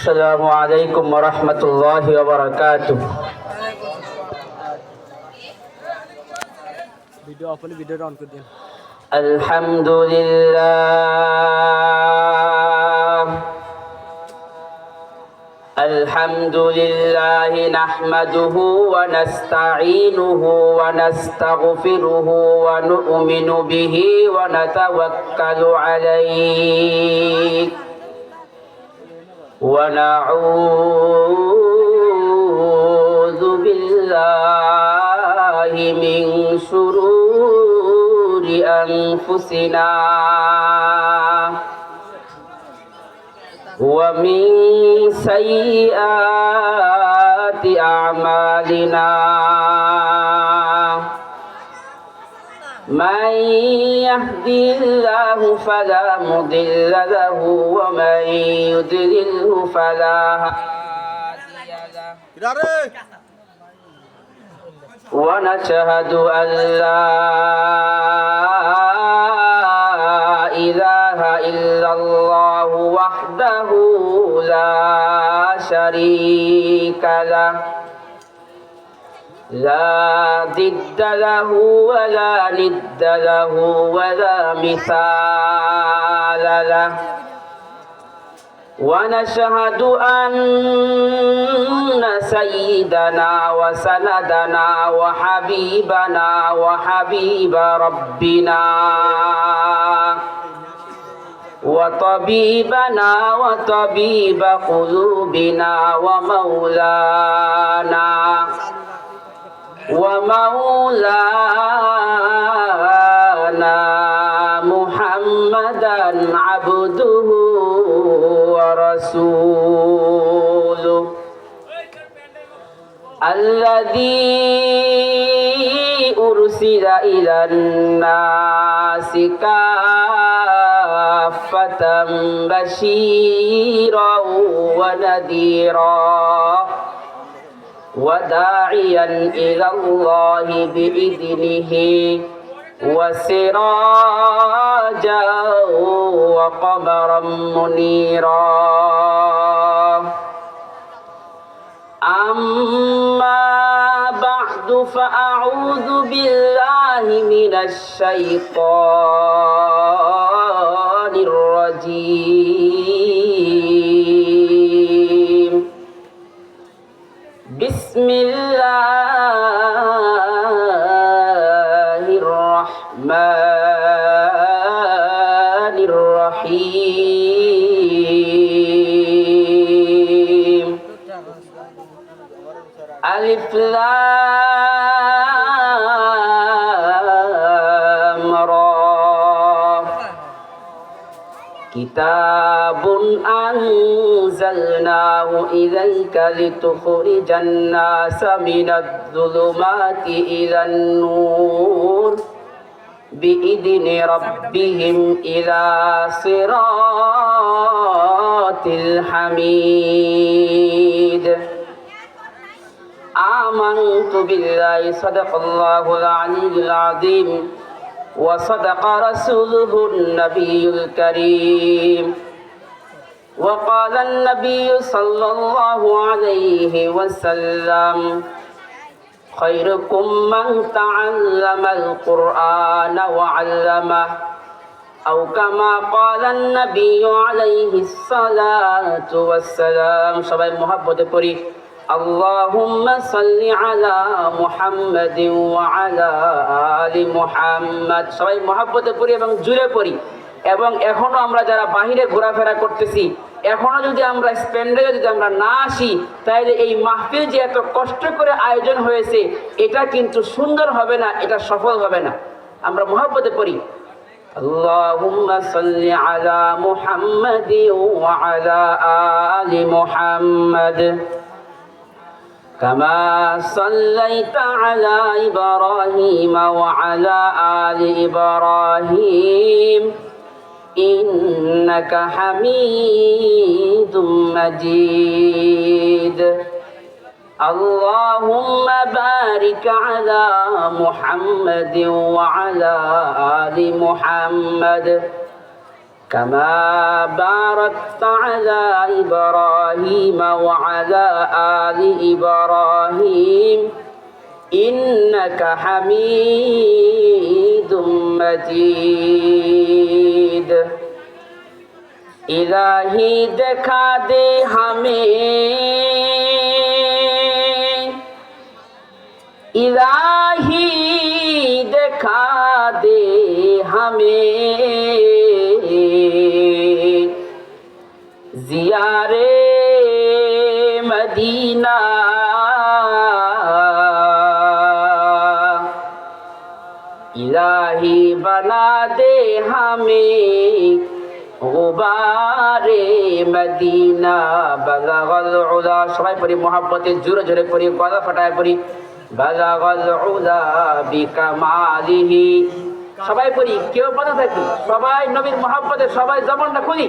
السلام عليكم ورحمة الله وبركاته. الحمد لله الحمد لله نحمده ونستعينه ونستغفره ونؤمن به ونتوكل عليه ونعوذ بالله من شرور أنفسنا ومن سيئات أعمالنا من يهدي الله فلا مضل له ومن يضلله فلا هادي له ونشهد أن لا إله إلا الله وحده لا شريك له لا ضد له ولا ند له ولا مثال له ونشهد أن سيدنا وسندنا وحبيبنا وحبيب ربنا وطبيبنا وطبيب قلوبنا ومولانا محمدا عبده ورسوله الذي أرسل إلى الناس كافة بشيرا ونذيرا وداعيا إلى الله بإذنه وسراجا وقمرا منيرا أما بعد فأعوذ بالله من الشيطان الرجيم بسم الله الرحمن الرحيم ألف لام را كتاب أنزلناه إليك لتخرج الناس من الظلمات إلى النور بإذن ربهم إلى صراط الحميد آمنت بالله صدق الله العلي العظيم وصدق رسوله النبي الكريم وقال النبي صلى الله عليه وسلم خيركم من تعلم القرآن وعلمه أو كما قال النبي عليه الصلاة والسلام সবাই মহব্বতে পড়ি اللهم صل على محمد وعلى آل محمد সবাই মহব্বতে পড়ি এবং জুড়ে পড়ি এবং এখনো আমরা যারা বাহিরে ঘোরাফেরা করতেছি এখনো যদি আমরা স্প্যান্ডেলে যদি আমরা না আসি তাহলে এই মাহফিল যে এত কষ্ট করে আয়োজন হয়েছে এটা কিন্তু সুন্দর হবে না, এটা সফল হবে না। আমরা মহব্বতে পড়ি আল্লাহুম্মা সাল্লি আলা মুহাম্মাদি ওয়া আলা আলি মুহাম্মাদ কামা সাল্লাইতা আলা ইব্রাহিম ওয়া আলা আলি ইব্রাহিম إنك حميد مجيد اللهم بارك على محمد وعلى آل محمد كما باركت على إبراهيم وعلى آل إبراهيم إنك حميد مجيد इलाही दिखा दे हमें इलाही दिखा दे हमें जियारे मदीना इलाही बना दे हमें गुबारे मदीना बलगल उला सबाई पढ़ी मोहब्बते जोरे जोरे पढ़ी गला फटाए पढ़ी बलगल उला बिकमालिही सबाई पढ़ी क्यों पता থাকি সবাই নবীর মোহব্বতে সবাই জবানটা খুলি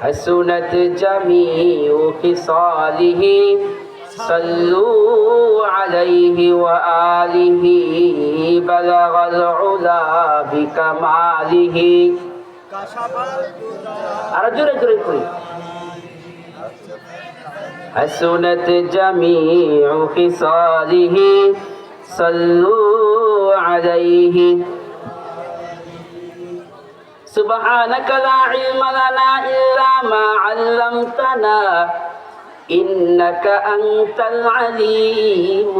हसनत जमीउ खिसालिही सल्लू अलैहि व आलिही बलगल उला बिकमालिही আর জোরে জোরে করি حسنت جميع خصاله صلوا عليه سبحانك لا علم لنا إلا ما علمتنا إنك أنت العليم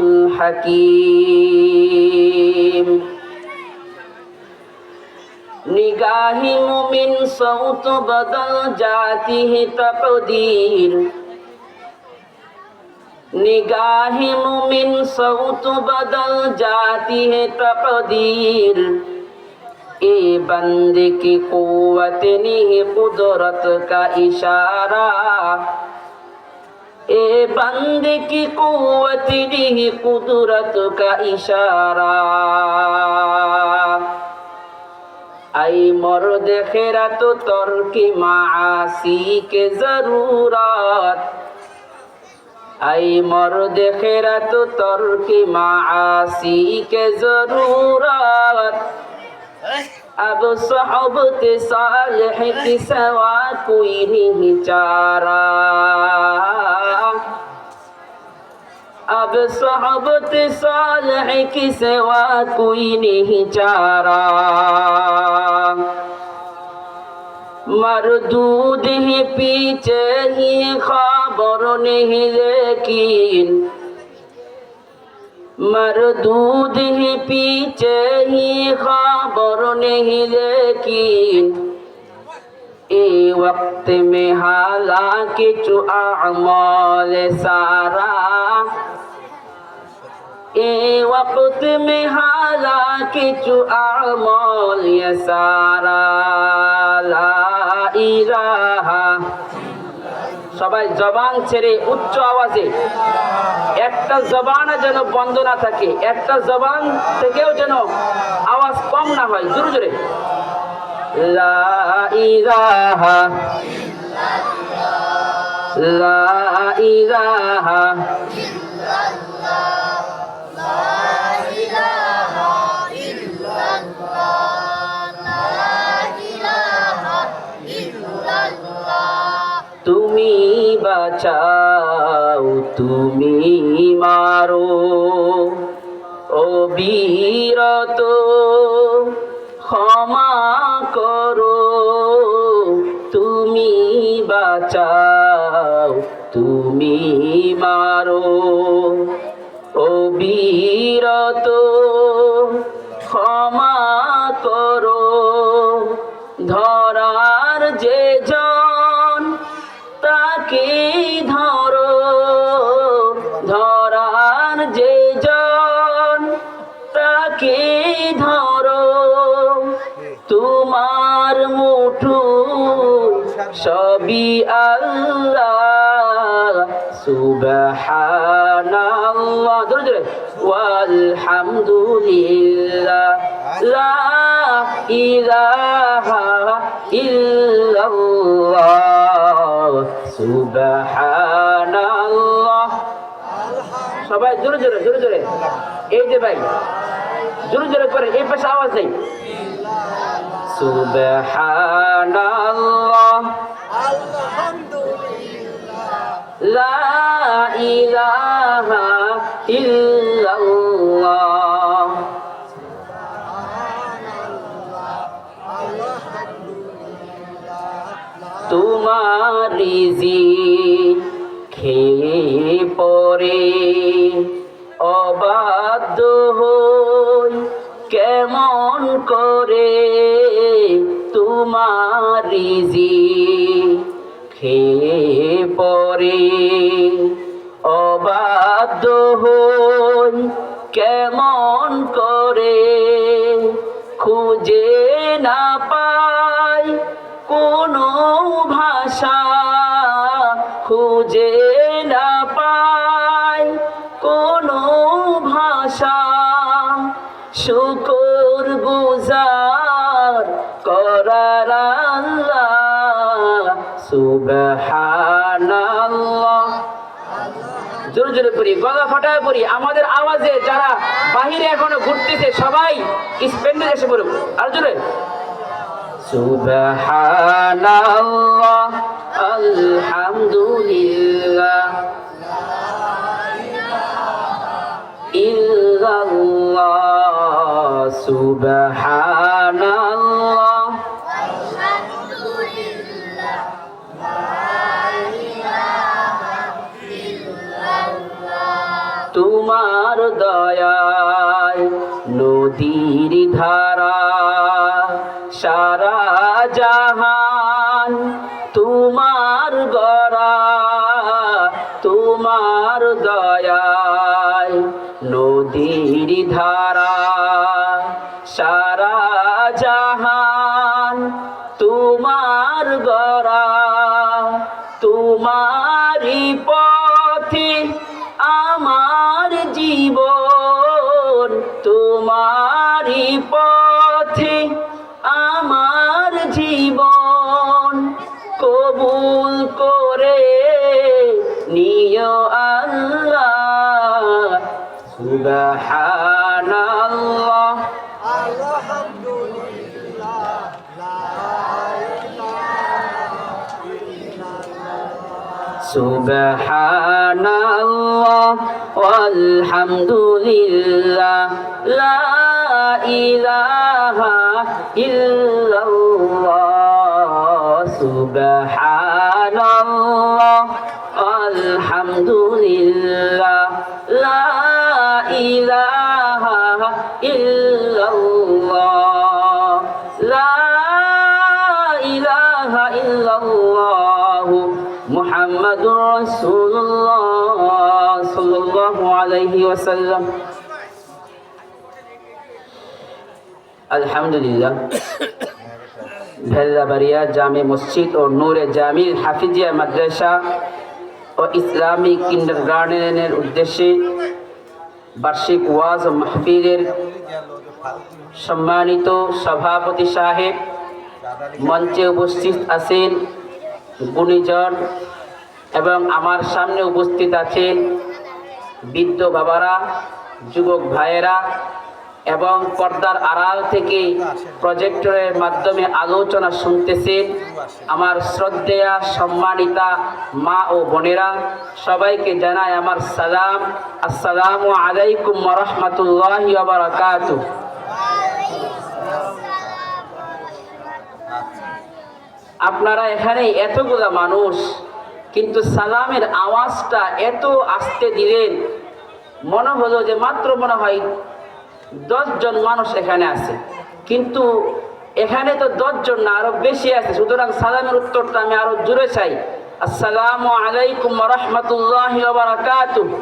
الحكيم निगाही मुमिन सौत बदल जाती है तकदीर निगाही मुमिन सौत बदल जाती है तकदीर ए बंदे की कुव्वत नहीं कुदरत का इशारा ए बंदे की कुव्वत नहीं कुदरत का इशारा आई मर्द खेरा तो तर्की मासी के जरूरत आई मर्द खेरा तो तर्की मासी के जरूरत अब सोहबत सालिह की सवा कोई नहीं चारा अब सोहबत सालिह की सिवा कोई नहीं चारा मरदूद ही पीछे ही खबर नहीं लेकिन मरदूद ही पीछे ही खबर नहीं लेकिन ए वक्त में हालांकि जो अमाल सारा ए वक्त में हालांकि जो अमाल ये सारा ला इलाहा সবাই জবান ছেড়ে উচ্চ আওয়াজে একটা জবানে যেন বন্ধ না থাকে একটা জবান থেকেও যেন আওয়াজ কম না হয় জোরে জোরে লা ইলাহা লা ইলাহা তুমি বাঁচাও তুমি মারো ও বীরত ক্ষমা করো তুমি বাঁচাও তুমি মারো ও বীরত ক্ষমা করো ধরার যে জন তাকে ধরো ধরার যে জন তাকে ধরো তোমার মুঠো সবই আল্লাহ সুবহানাল্লাহ জোরে জোরে ওয়ালহামদুলিল্লাহ লা ইলাহা ইল্লাল্লাহ সুবহানাল্লাহ সবাই জোরে জোরে জোরে জোরে এই যে ভাই জোরে জোরে করে এই পাশে আওয়াজ নেই সুবহানাল্লাহ লা ইলাহা ইল্লাল্লাহ তোমার রিজিক খেয়ে পরে অবাধ্য হই কেমন করে তোমার রিজিক খেয়ে পরে অবাধ্য হই কেমন করে খুঁজে না পাই কোনো ভাষা খুঁজে না পাই কোনো ভাষা শুকর গুজার করার আল্লাহ সুবহানাল্লাহ জোরে জোরে পড়ি গলা ফাটায় পড়ি আমাদের আওয়াজে যারা বাহিরে এখনো ঘুরতেছে সবাই স্পেন্ডে এসে পড়ুক আর জোরে সুবহানাল্লাহ আলহামদুলিল্লাহ ইল্লাল্লাহ সুবহানাল্লাহ তোমার দয়ায় নদীর ধারা সারা জাহান তোমার গড়া তোমার দয়ায় নদীর ধারা সারা জাহান তোমার গড়া তোমারই পথে আমার জীবন তোমারই পথে আমার জীবন কবুল করে নিও আল্লাহ সুবহানাল্লাহ সুবহানাল্লাহ ওয়ালহামদুলিল্লাহ লা ইলাহা ইল্লাল্লাহ সুবহানাল্লাহ আলহামদুলিল্লাহ লা ইলাহা ইল্লাল্লাহ লা ইলাহা ইল্লাল্লাহ মুহাম্মাদুর রাসূলুল্লাহ সাল্লাল্লাহু আলাইহি ওয়াসাল্লাম আলহামদুলিল্লাহ ভেল্লাবাড়িয়া জামে মসজিদ ও নূরে জামিল হাফিজিয়া মাদ্রাসা ও ইসলামিক কিন্ডারগার্টেনের উদ্দেশ্যে বার্ষিক ওয়াজ ও মাহফিলের সম্মানিত সভাপতি সাহেব, মঞ্চে উপস্থিত আছেন গুণীজন এবং আমার সামনে উপস্থিত আছেন বৃদ্ধ বাবারা, যুবক ভাইয়েরা এবং পর্দার আড়াল থেকে প্রজেক্টরের মাধ্যমে আলোচনা শুনতেছেন আমার শ্রদ্ধেয়া সম্মানিতা মা ও বোনেরা, সবাইকে জানাই আমার সালাম। আসসালামু আলাইকুম ওয়া রাহমাতুল্লাহি ওয়া বারাকাতুহু। আপনারা এখানে এতগুলা মানুষ, কিন্তু সালামের আওয়াজটা এত আস্তে দিলেন, মনে হলো যে মাত্র মনে হয় 10 জন মানুষ এখানে আছে, কিন্তু এখানে তো 10 জন না, আরো বেশি আছে। সুতরাং সালামের উত্তরটা আমি আরো জোরে চাই। আসসালামু আলাইকুম ওয়া রাহমাতুল্লাহি ওয়া বারাকাতুহু।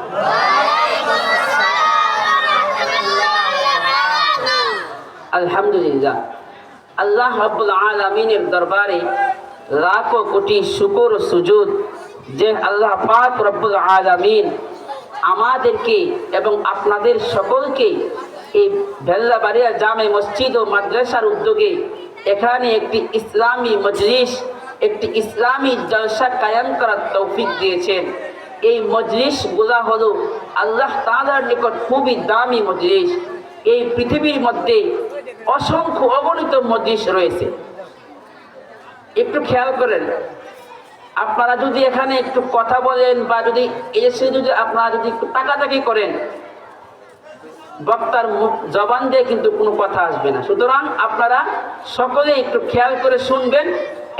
আলহামদুলিল্লাহ, আল্লাহ রাব্বুল আলামিনের দরবারে লাখো কোটি শুকর ও সুজুদ যে আল্লাহ পাক রব্বুল আলামিন আমাদেরকে এবং আপনাদের সকলকে এই ভেল্লাবাড়িয়া জামে মসজিদ ও মাদ্রাসার উদ্যোগে এখানে একটি ইসলামী মজলিস, একটি ইসলামী জলসা কায়েম করার তৌফিক দিয়েছেন। এই মজলিসগুলা হলো আল্লাহ তাআলার নিকট খুবই দামি মজলিস। এই পৃথিবীর মধ্যে অসংখ্য অগণিত মজলিস রয়েছে। একটু খেয়াল করেন, আপনারা যদি এখানে একটু কথা বলেন বা যদি এসে যদি আপনারা যদি একটু তাকাতাকি করেন, বক্তার জবান দিয়ে কিন্তু কোনো কথা আসবে না। সুতরাং আপনারা সকলে একটু খেয়াল করে শুনবেন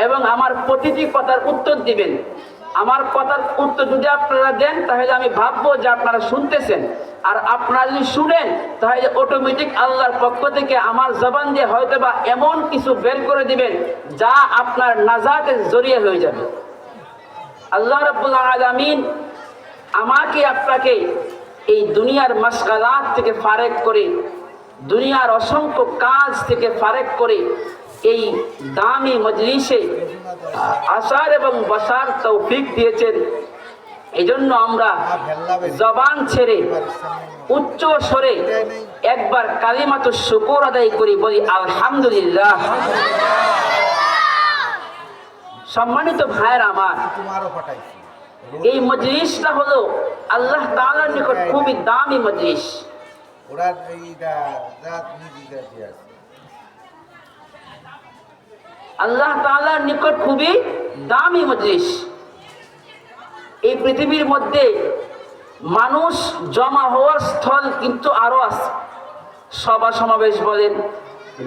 এবং আমার প্রতিটি কথার উত্তর দিবেন। আমার কথার উত্তর যদি আপনারা দেন তাহলে আমি ভাববো যে আপনারা শুনতেছেন, আর আপনারা যদি শুনেন তাহলে অটোমেটিক আল্লাহর পক্ষ থেকে আমার জবান দিয়ে হয়তো বা এমন কিছু বের করে দিবেন যা আপনার নাজাতের জরিয়া হয়ে যাবে। আল্লাহ রাব্বুল আলামিন আমাকে আপনাকে এই দুনিয়ার মাশগালাত থেকে ফারেক করে, দুনিয়ার অসংখ্য কাজ থেকে ফারেক করে এই দামি মজলিসে আসার এবং বসার তৌফিক দিয়েছেন। এই জন্য আমরা জবান ছেড়ে উচ্চ স্বরে একবার কালিমাতুশ শুকর আদায় করি, বলি আলহামদুলিল্লাহ। সম্মানিত ভাইয়ের আমার, এই মজলিসটা হলো আল্লাহ তাআলার নিকট খুবই দামি মজলিস। আল্লাহ তাআলার নিকট খুবই দামি মজলিস। এই পৃথিবীর মধ্যে মানুষ জমা হওয়ার স্থল কিন্তু আরো আছে। সভা সমাবেশ বলেন,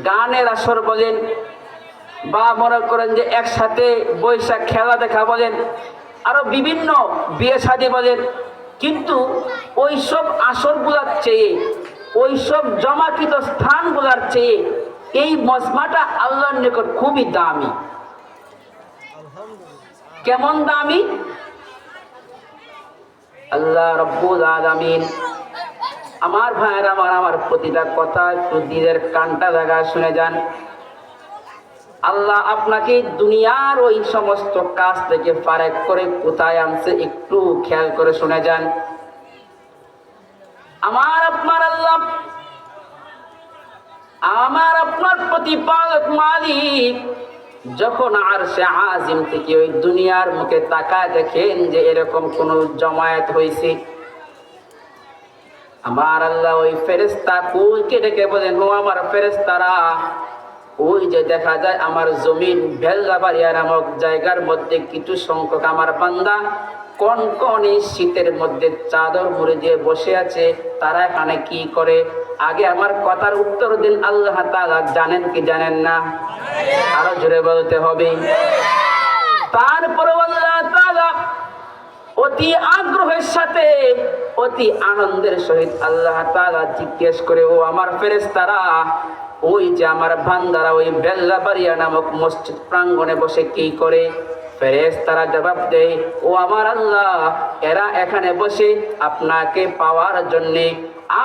গানের আসর বলেন, বা মনে করেন যে একসাথে বৈশাখ খেলা দেখা বলেন, আরো বিভিন্ন বিয়ে শাদী বলেন। কিন্তু ওইসব আসরগুলোর চেয়ে, ওইসব জমাকৃত স্থানগুলোর চেয়ে এই মজমাটা আল্লাহর নিকট খুবই দামি। কেমন দামি? আল্লাহ রাব্বুল আলামিন, আমার ভাইয়ের আমার প্রতিটা কথা একটু দিলের কানটা জায়গায় শুনে যান। আল্লাহ আপনাকে দুনিয়ার ওই সমস্ত কাজ থেকে ফারেক করে কোথায় আনছে একটু খেয়াল করে শুনে যান। আমার আপনার আল্লাহ, আমার আপনার প্রতিপালক মালিক যখন আরশে আজিম থেকে ওই দুনিয়ার মুখে তাকায় দেখেন যে এরকম কোন জমায়েত হয়েছে, আমার আল্লাহ ওই ফেরেশতা কুলকে ডেকে বলেন, ও আমার ফেরেশতারা, ওই যে দেখা যায় আমার জমিন ভেল্লাবাড়িয়া নামক জায়গার মধ্যে কিছু সংখ্যক আমার বান্দা কনকনে শীতের মধ্যে চাদর মুড়ি দিয়ে বসে আছে, তারা এখানে কি করে? আগে আমার কথার উত্তর দিন। আল্লাহ তাআলা জানেন কি জানেন না? আরো জোরে বলতে হবে। তারপরে আল্লাহ তাআলা অতি আগ্রহের সাথে, অতি আনন্দের সহিত আল্লাহ তাআলা জিজ্ঞেস করে, ও আমার ফেরেশতারা, ওই যে আমার বান্দারা ওই বেল্লাবাড়িয়া নামক মসজিদ প্রাঙ্গণে বসে কি করে? ফেরেশতারা জবাব দেয়, ও আমার আল্লাহ, এরা এখানে বসে আপনাকে পাওয়ার জন্যে,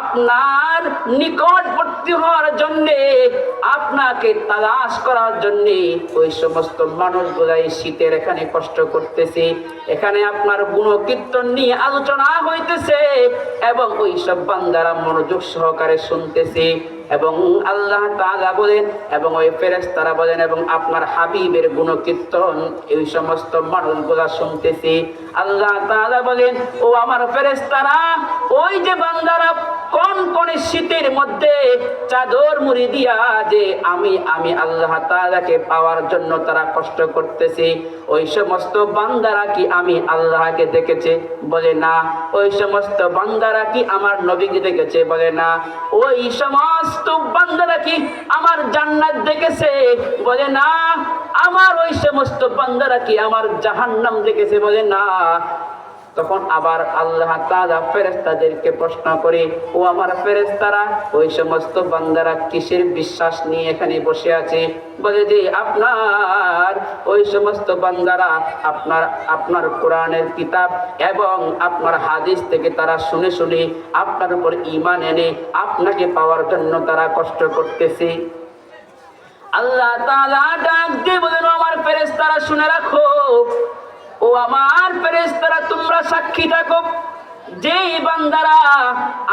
আপনার নিকটবর্তী হওয়ার জন্যে, আপনাকে তালাশ করার জন্যে ওই সমস্ত মানুষগুলাই শীতের এখানে কষ্ট করতেছে। এখানে আপনার গুণকীর্তন নিয়ে আলোচনা হইতেছে এবং ওই সব বান্দারা মনোযোগ সহকারে শুনতেছে। এবং আল্লাহ তাআলা বলেন এবং ওই ফেরেশতারা বলেন এবং আপনার হাবিবের গুণকীর্তন এই সমস্ত মানুষগুলা শুনতেছে। আল্লাহ তাআলা বলেন, ও আমার ফেরেশতারা, ওই যে বান্দারা কনকনে শীতের মধ্যে চাদর মুড়ি দিয়া যে আমি আল্লাহ তাআলাকে পাওয়ার জন্য তারা কষ্ট করতেছে, ওই সমস্ত বান্দারা কি আমি আল্লাহকে দেখেছে? বলে না। ওই সমস্ত বান্দারা কি আমার নবীকে দেখেছে? বলে না। ওই সমস্ত বান্দারা কি আমার জান্নাত দেখেছে? বলে না। আমার ওই সমস্ত বান্দারা কি আমার জাহান্নাম দেখেছে? বলে না। তখন আবার আল্লাহ তাআলা ফেরেশতাদেরকে প্রশ্ন করে, ও আমার ফেরেশতারা, ওই সমস্ত বান্দারা কিসের বিশ্বাস নিয়ে এখানে বসে আছে? বলে যে আপনার ওই সমস্ত বান্দারা আপনার কোরআনের কিতাব এবং আপনার হাদিস থেকে তারা শুনে শুনে আপনার উপর ঈমান এনে আপনাকে পাওয়ার জন্য তারা কষ্ট করতেছে। আল্লাহ তাআলা ডাক দিয়ে বলেন, আমার ফেরেশতারা শুনে রাখো, ও আমার ফেরেশতারা তোমরা সাক্ষী থাকো, যেই বান্দারা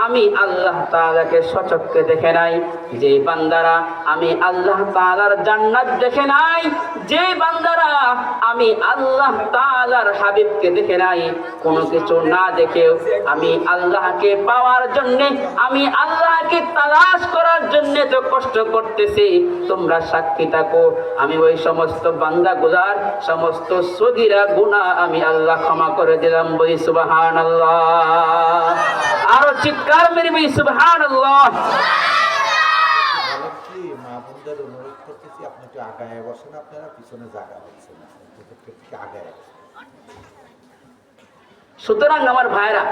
আমি আল্লাহ তাআলাকে সচক্ষে দেখে নাই, যে বান্দারা আমি আল্লাহ তাআলার জান্নাত দেখে নাই, যে বান্দারা আমি আল্লাহ তাআলার হাবিবকে দেখে নাই, কোনো কিছু না দেখেও আমি আল্লাহকে পাওয়ার জন্য, আমি আল্লাহকে তালাশ করার জন্য তো কষ্ট করতেছি, তোমরা সাক্ষী থাকো। আমি ওই সমস্ত বান্দাগুলার সমস্ত সগীরা গুনাহ আমি আল্লাহ ক্ষমা করে দিলাম। বলি সুবহানাল্লাহ। আরো চিৎকার মেরে বলি সুবহানাল্লাহ। সুতরাং আমার ভাইরা,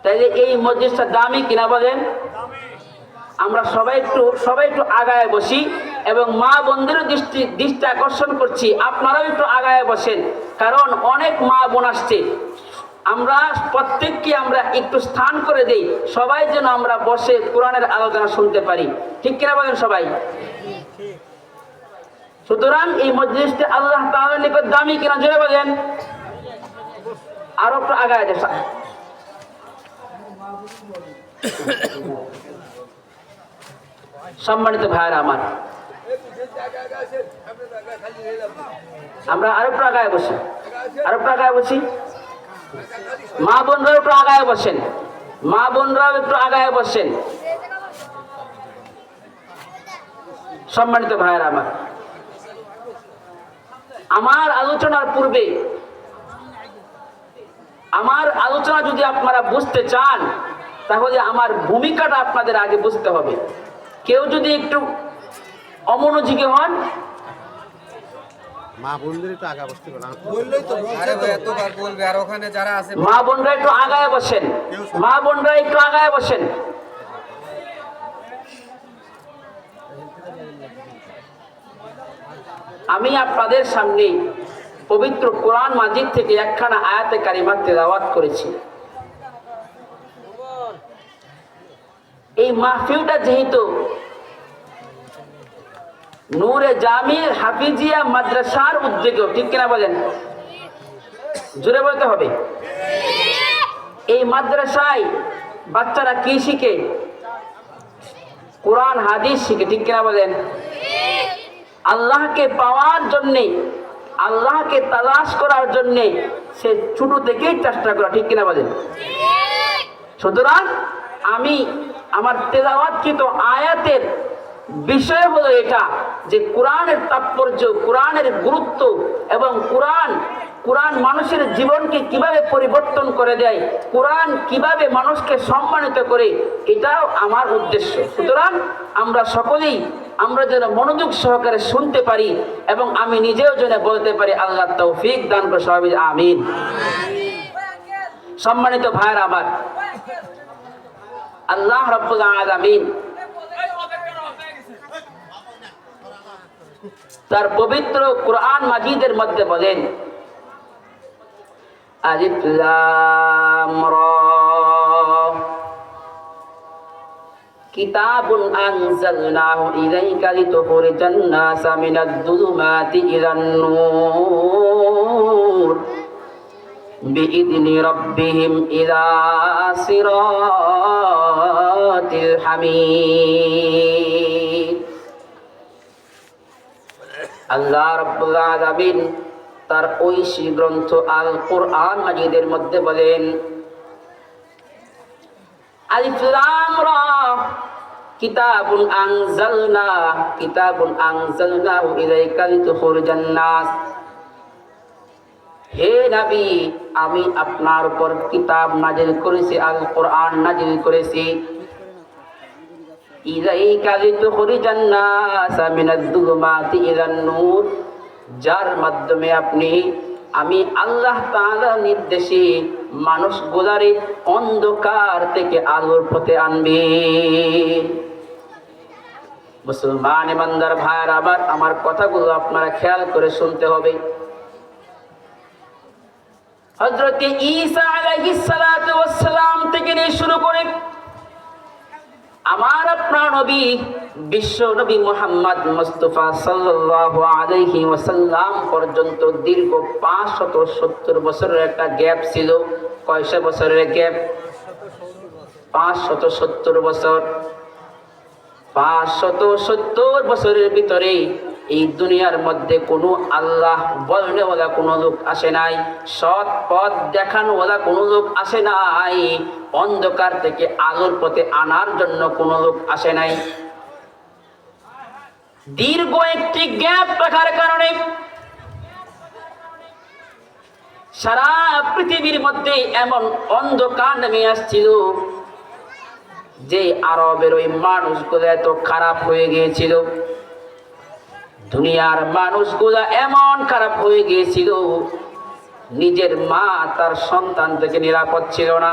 তাইলে এই মজলিসটা দামি কিনা বলেন? আমরা সবাই একটু আগায় বসি এবং মা বোনদেরও দৃষ্টি আকর্ষণ করছি, আপনারাও একটু আগায় বসেন, কারণ অনেক মা বোন আসছে। আমরা প্রত্যেককে আমরা একটু স্থান করে দেই, সবাই যেন আমরা বসে কোরআনের আলোচনা শুনতে পারি। ঠিক কিনা বলেন সবাই? সুতরাং এই মজলিসটা আল্লাহ তাআলার নিকট দামি কিনা জোরে বলেন। আরো একটু আগায় যান। সম্মানিত ভাইরা আমার, আমরা আরো একটু আগায় বসি, মা বোনরাও একটু আগায় বসেন, সম্মানিত ভাইরা আমার, আমার আলোচনার পূর্বে আমার আলোচনা যদি আপনারা বুঝতে চান, তাহলে আমার ভূমিকাটা আপনাদের আগে বুঝতে হবে। কেউ যদি একটু অমনোযোগী হন, মা বোনরা একটু আগায় বসেন। আমি আপনাদের সামনে পবিত্র কোরআন মাজিদ থেকে একখানা আয়াতে কারিমা তেলাওয়াত করেছি। এই মাহফিলটা যেহেতু নূরে জামিল হাফিজিয়া মাদ্রাসার উদ্যোগে, ঠিক কিনা বলেন? জোরে বলতে হবে। এই মাদ্রাসায় বাচ্চারা কি শিখে? কোরআন হাদিস শিখে, ঠিক কিনা বলেন? আল্লাহকে পাওয়ার জন্যে, আল্লাহকে তালাশ করার জন্যে সে ছোট থেকেই চেষ্টা করা, ঠিক কিনা বলেন? সুতরাং আমি আমার তেলাওয়াতকৃত আয়াতের বিষয় হলো এটা, যে কোরআনের তাৎপর্য, কোরআনের গুরুত্ব এবং কোরআন মানুষের জীবনকে কিভাবে পরিবর্তন করে দেয়, কোরআন কিভাবে মানুষকে সম্মানিত করে, এটাও আমার উদ্দেশ্য। সুতরাং আমরা সকলেই আমরা যেন মনোযোগ সহকারে শুনতে পারি এবং আমি নিজেও যেন বলতে পারি আল্লাহ তৌফিক দান করে, সবাই আমিন। সম্মানিত ভাইরা আমার, আল্লাহ রাব্বুল আলামিন তার পবিত্র কোরআন মাজিদের মধ্যে বলেন, আলিফ লাম রা কিতাবুন আনজালনাহু ইলাইকা লিতুখরিজান নাসা মিনাদ যুলুমাতি ইলান নূর বিইذনি রাব্বিহিম ইলা সিরাতিল হামিদ। আল্লাহ রাব্বুল আলামিন তার ঐশী গ্রন্থ আল কোরআন মাজিদের মধ্যে বলেন, আলিফ লাম রা কিতাবুন আনজালনাহু ইলাইকা লিতুখরিজান নাস। হে নবী, আমি আপনার উপর কিতাব নাজিল করেছি, আল কোরআন নাজিল করেছি, ইলাইকা লিতুখরিজান নাস মিনাদ যুলুমাতি ইলান নূর, যার মাধ্যমে আমি আল্লাহ তাআলার নির্দেশে মানুষগুলারে অন্ধকার থেকে আলোর পথে আনবে। মুসলমান ইমানদার ভাইরা আমার কথাগুলো আপনারা খেয়াল করে শুনতে হবে। হযরত ঈসা আলাইহিস সালাতু ওয়াস সালাম থেকে নিয়ে শুরু করে আমার আপনার নবী বিশ্ব নবী মুহাম্মদ মুস্তাফা সাল্লাল্লাহু আলাইহি ওয়াসাল্লাম পর্যন্ত দীর্ঘ 570 বছরের একটা গ্যাপ ছিল। কয়শো বছরের গ্যাপ? 570 বছর। 570 বছরের ভিতরে এই দুনিয়ার মধ্যে কোনো আল্লাহ বলনেওয়ালা কোনো লোক আসে নাই, সৎ পথ দেখানোওয়ালা কোনো লোক আসে নাই, অন্ধকার থেকে আলোর পথে আনার জন্য কোনো লোক আসে নাই। দীর্ঘ একটি গ্যাপ রাখার কারণে সারা পৃথিবীর মধ্যে এমন অন্ধকার নেমে আসছিল যে আরবের ওই মানুষগুলো এত খারাপ হয়ে গিয়েছিল, দুনিয়ার মানুষগুলা এমন খারাপ হয়ে গিয়েছিল, নিজের মা তার সন্তান থেকে নিরাপদ ছিল না,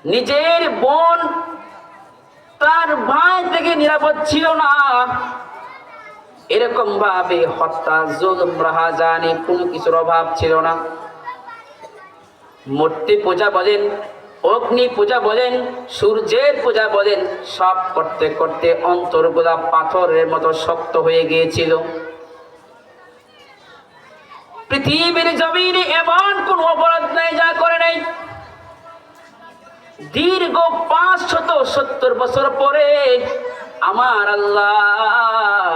নিজের বোন তার ভাই থেকে নিরাপদ ছিল না। এরকম ভাবে হত্যা, জুলুম, রাহাজানি কোনো কিছুর অভাব ছিল না। মূর্তি পূজা বলেন, অগ্নি পূজা বলেন, সূর্যের পূজা বলেন, সব করতে করতে অন্তরগুলা পাথরের মতো শক্ত হয়ে গিয়েছিল। পৃথিবীর জমিনে এমন কোন অপরাধ নাই যা করে নাই। দীর্ঘ 570 বছর পরে আমার আল্লাহ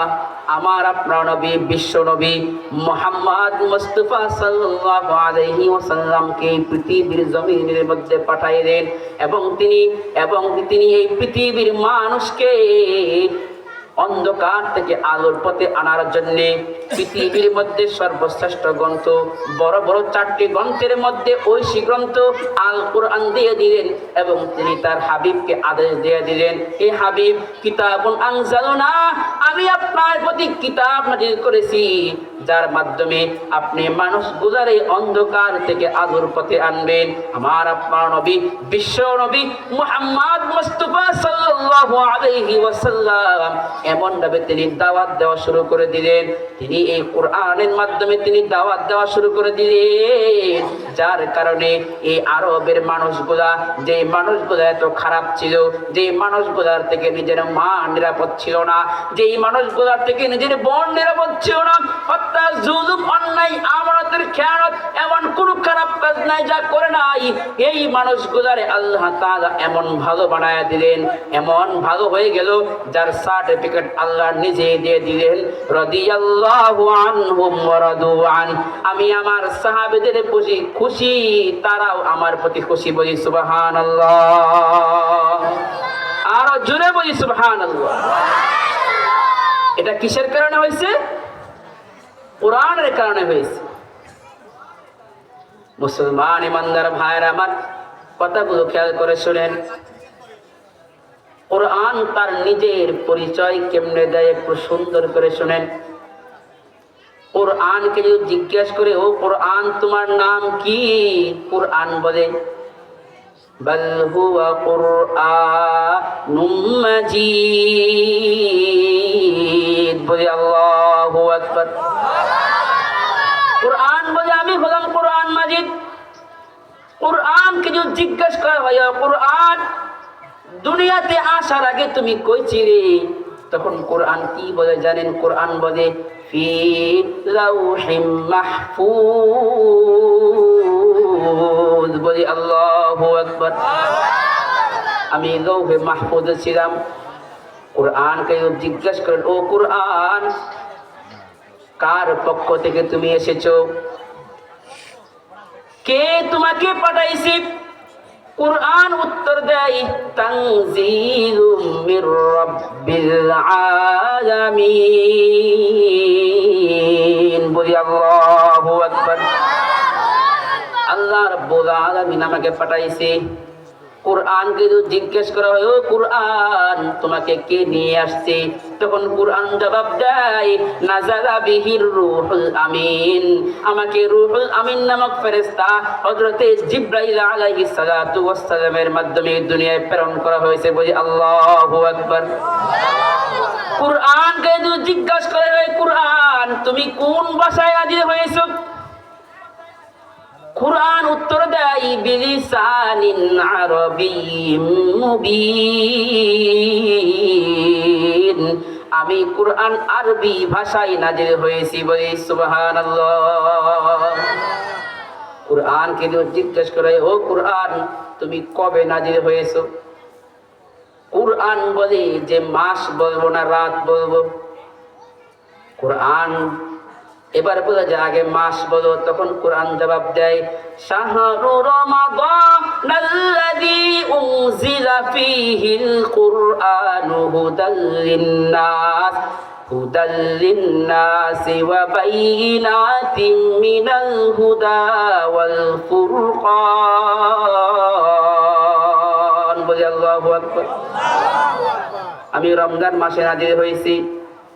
আমার আপনার নবী, বিশ্ব নবী মুহাম্মদ মুস্তাফা সাল্লাল্লাহু আলাইহি ওয়াসাল্লামকে পৃথিবীর জমিনের মধ্যে পাঠাইলেন এবং তিনি এই পৃথিবীর মানুষকে অন্ধকার থেকে আলোর পথে আনার জন্য পৃথিবীর মধ্যে সর্বশ্রেষ্ঠ গ্রন্থ, বড় বড় 4টি গ্রন্থের মধ্যে ঐশী গ্রন্থ আল কোরআন দিয়ে দিলেন এবং তিনি তার হাবিবকে আদেশ দিয়ে দিলেন, হে হাবিব, কিতাবুন আনজালনা, আমি আপনার প্রতি কিতাব নাযিল করেছি যার মাধ্যমে আপনি মানুষগুলোরে অন্ধকার থেকে আলোর পথে আনবেন। আমার আপনার নবী, বিশ্ব নবী মুহাম্মদ মুস্তাফা সাল্লাল্লাহু আলাইহি ওয়াসাল্লাম এমন ভাবে তিনি দাওয়াত দেওয়া শুরু করে দিলেন, তিনি এই কোরআনের মাধ্যমে তিনি দাওয়াত দেওয়া শুরু করে দিলেন, যার কারণে এই আরবের মানুষগুলা, যে মানুষগুলা এত খারাপ ছিল, যে মানুষগুলার থেকে নিজের মা নিরাপদ ছিল না, যেই মানুষগুলার থেকে নিজের বোন নিরাপদ ছিল না, হত্যা, জুলুম, অন্যায়, আমানতের খেয়ানত, এমন কোন খারাপ কাজ নাই যা করে নাই, এই মানুষগুলারে আল্লাহ তাআলা এমন ভালো বানায়া দিলেন, এমন ভালো হয়ে গেল যার সার্টিফিকেট আল্লাহ নিজে দিয়ে দিলেন, রাদিয়াল্লাহু আনহুম ওয়া রাদু আন। আমি আমার সাহাবীদের প্রতি খুশি, তারাও আমার প্রতি খুশি, বলি সুবহানাল্লাহ। আরো জোরে বলি সুবহানাল্লাহ। এটা কিসের কারণে হয়েছে? কোরআনের কারণে হয়েছে। মুসলমান ইমানদার ভাইরা আমার, কথাগুলো খেয়াল করে শুনেন। কোরআন তার নিজের পরিচয় কেমনে দেয় একটু সুন্দর করে শুনেন। কোরআনকে যদি জিজ্ঞেস করে, ও কোরআন তোমার নাম কি? কোরআন বলে, বাল হুয়া কুরআনুম মাজিদ, বলি আল্লাহু আকবার। কোরআন বলে, আমি হলাম কোরআন মাজিদ। কোরআনকে যদি জিজ্ঞেস করা হয়, কোরআন দুনিয়াতে আসার আগে তুমি কই ছিলে? তখন কোরআন কি বলে জানেন? কোরআন বলে, ফি লাউহিম মাহফুজ, বলি আল্লাহু আকবার। আমি লৌহে মাহফুজে ছিলাম। কোরআনকে জিজ্ঞেস করেন, ও কোরআন, কার পক্ষ থেকে তুমি এসেছো? কে তোমাকে পাঠাইছে? কোরআন উত্তর দেয়, তানজিলুম মির রাব্বিল আলামিন, বলি আল্লাহু আকবার। আল্লাহ রাব্বুল আলামিন আমাকে পাঠাইছে। কোরআনকে যদি জিজ্ঞেস করা হয়, ও কোরআন, তোমাকে কে নিয়ে আসছে? তখন কোরআন জবাব দেয়, নাযালা বিহির রূহুল আমিন, আমাকে রূহুল আমিন নামক ফেরেশতা হযরতে জিবরাইল আলাইহিস সালাতু ওয়াস সালামের মাধ্যমে দুনিয়ায় প্রেরণ করা হয়েছে, বলি আল্লাহু আকবার। কোরআনকে যদি জিজ্ঞাসা করা হয়, কোরআন তুমি কোন ভাষায় নাযিল হয়েছো? কোরআন উত্তর দেয়, বিলিসানিন আরাবিয়্যিম মুবিন, আমি কোরআন আরবি ভাষায় নাযিল হয়েছি, বলি সুবহানাল্লাহ। কোরআনকে যদি জিজ্ঞেস করে, ও কোরআন তুমি কবে নাযিল হয়েছো? কুরআন বলে যে মাস বলবো না রাত বলবো? কুরআন এবার বলে যে আগে মাস বলো, তখন কুরআন জবাব দেয় শাহরু রমাদানাল্লাযী উনজিলা ফীহিল কুরআনু হুদাল লিন্নাস ওয়া বাইয়িনাতিম মিনাল হুদা ওয়াল ফুরকান। বলি আল্লাহু আকবার। আমি রমজান মাসে নাযিল হয়েছি।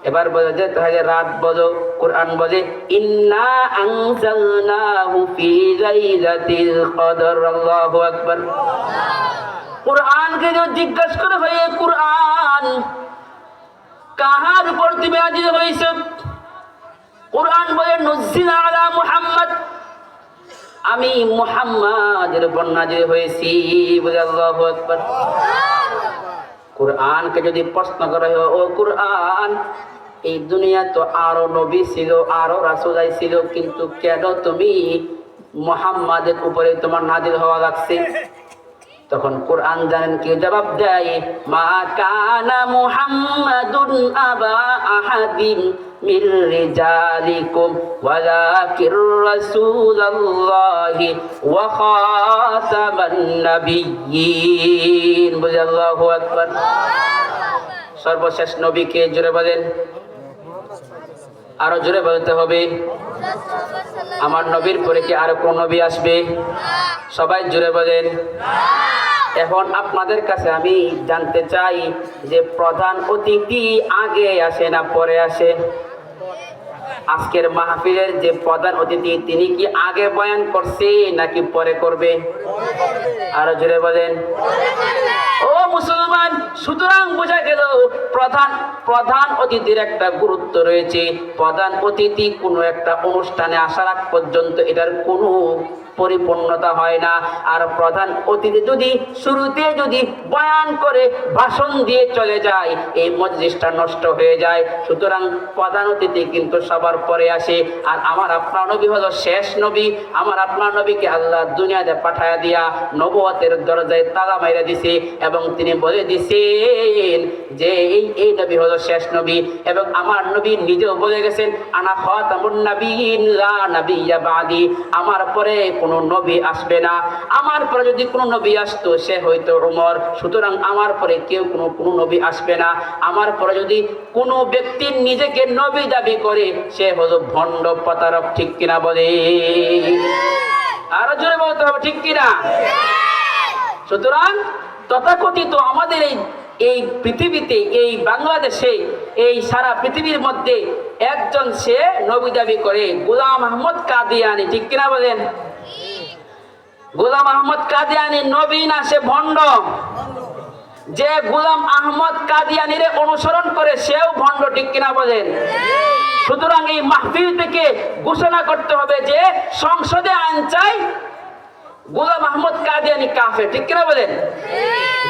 এবার বলে যে তাহলে রাত বলো। কুরআন বলে ইন্না আনজালনাহু ফি লাইলাতিল কদর। আল্লাহু আকবার। কুরআনকে যদি জিজ্ঞাসা করে ভাই কুরআন কাহার উপর তুমি নাযিল হয়েছে? কুরআন বলে নুজিলা আলা মুহাম্মদ, আমি মুহাম্মাদের উপর নাযিল হয়েছি। বলে আল্লাহু আকবার। কুরআনকে যদি প্রশ্ন করা হয় ও কুরআন এই দুনিয়া তো আরো নবী ছিল, আরো রাসূল ছিল, কিন্তু কেন তুমি মুহাম্মাদের উপরে তোমার নাযিল হওয়া লাগছে? তখন কুরআন জানেন কি জবাব দেয়? মা কানা মুহাম্মাদুন আবা আহাদিন মির রিজালিকুম ওয়ালাকির রাসূলুল্লাহি ওয়া খাতামান নাবিয়্যিন। বলি আল্লাহু আকবার। সর্বশেষ নবীকে জোরে বলেন, আরো জোরে বলতে হবে। আমার নবীর পরে কি আরো কোন নবী আসবে? সবাই জোরে বলেন। এখন আপনাদের কাছে আমি জানতে চাই যে প্রধান অতিথি আগে আসে না পরে আসে? আজকের মাহফিলের যে প্রধান অতিথি তিনি কি আগে বয়ান করছে নাকি পরে করবে? আরো জোরে বলেন। ও মুসলমান, সুতরাং বোঝা গেল প্রধান অতিথির একটা গুরুত্ব রয়েছে। প্রধান অতিথি কোনো একটা অনুষ্ঠানে আসার আগ পর্যন্ত এটার কোনো পরিপূর্ণতা হয় না। আর প্রধান অতিথি যদি শুরুতে যদি বয়ান করে ভাষণ দিয়ে চলে যায়, এই মজলিসটা নষ্ট হয়ে যায়। সুতরাং প্রধান অতিথি কিন্তু সবার পরে আসে। আর আমার আপনার নবী হলো শেষ নবী। আমার আপনার নবীকে আল্লাহ দুনিয়াতে পাঠায়া দিয়া নবুয়তের দরজায় তালা মাইরা দিছে এবং তিনি বলে দিছেন যে এই নবী হলো শেষ নবী। এবং আমার নবী নিজেও বলে গেছেন আনা খাতামুন নাবিয়্যিন লা নাবিয়্যা বাদি, আমার পরে কোনো নবী আসবে না। আমার পরে যদি কোনো নবী আসতো সে হয়তো উমর। সুতরাং আমার পরে কেউ কোনো নবী আসবে না। আমার পরে যদি কোনো ব্যক্তি নিজেকে নবী দাবি করে সে হলো ভণ্ড প্রতারক। ঠিক কিনা বলে? আরো জোরে বলতে হবে, ঠিক কিনা? সুতরাং তথাকথিত আমাদের এই পৃথিবীতে, এই বাংলাদেশে, এই সারা পৃথিবীর মধ্যে একজন সে নবী দাবি করে, গোলাম আহমদ কাদিয়ানী। ঠিক কিনা বলেন? গোলাম আহমদ কাদিয়ানী নবী না, সে ভণ্ড। যে গোলাম আহমদ কাদিয়ানীর অনুসরণ করে সেও ভণ্ড। ঠিক কিনা বলেন? সুতরাং এই মাহফিল থেকে ঘোষণা করতে হবে যে সংসদে আইন চাই, গোলাম আহমদ কাদিয়ানী কাফের। ঠিক কিনা বলেন?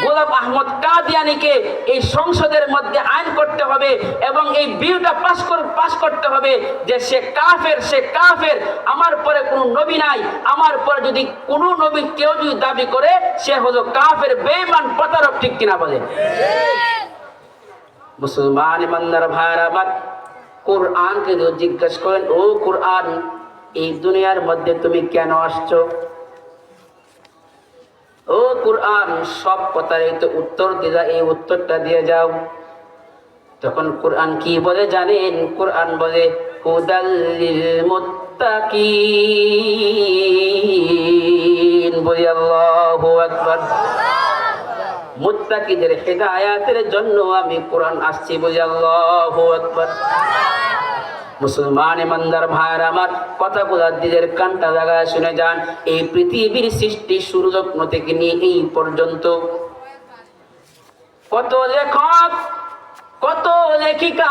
গোলাম আহমদ কাদিয়ানীকে এই সংসদের মধ্যে আইন করতে হবে এবং এই বিলটা পাস করতে হবে যে সে কাফের, সে কাফের। আমার পরে কোনো নবী নাই। আমার পরে যদি কোনো নবী কেউ যদি দাবি করে সে হলো কাফের, বেঈমান, প্রতারক। ঠিক কিনা বলেন? মুসলমান ইমানদার ভাইরা আমার, কুরআনকে যদি জিজ্ঞাসা করেন ও কুরআন এই দুনিয়ার মধ্যে তুমি কেন আসছো? ও কুরআন সব কথার এই তো উত্তর দিলা, এই উত্তরটা দিয়ে যাও। তখন কুরআন কি বলে জানেন? কুরআন বলে হুদাল লিল মুত্তাকিন। বলি আল্লাহু আকবার। মুত্তাকিদের হিদায়াতের জন্য আমি কুরআন আসছি। বলি আল্লাহু আকবার। মুসলমান ইমানদার ভাইরা আমার, কথাগুলো দিলের কানটা লাগায় শুনে যান। এই পৃথিবীর সৃষ্টি শুরু লগ্ন থেকে নিয়ে এই পর্যন্ত কত লেখক, কত লেখিকা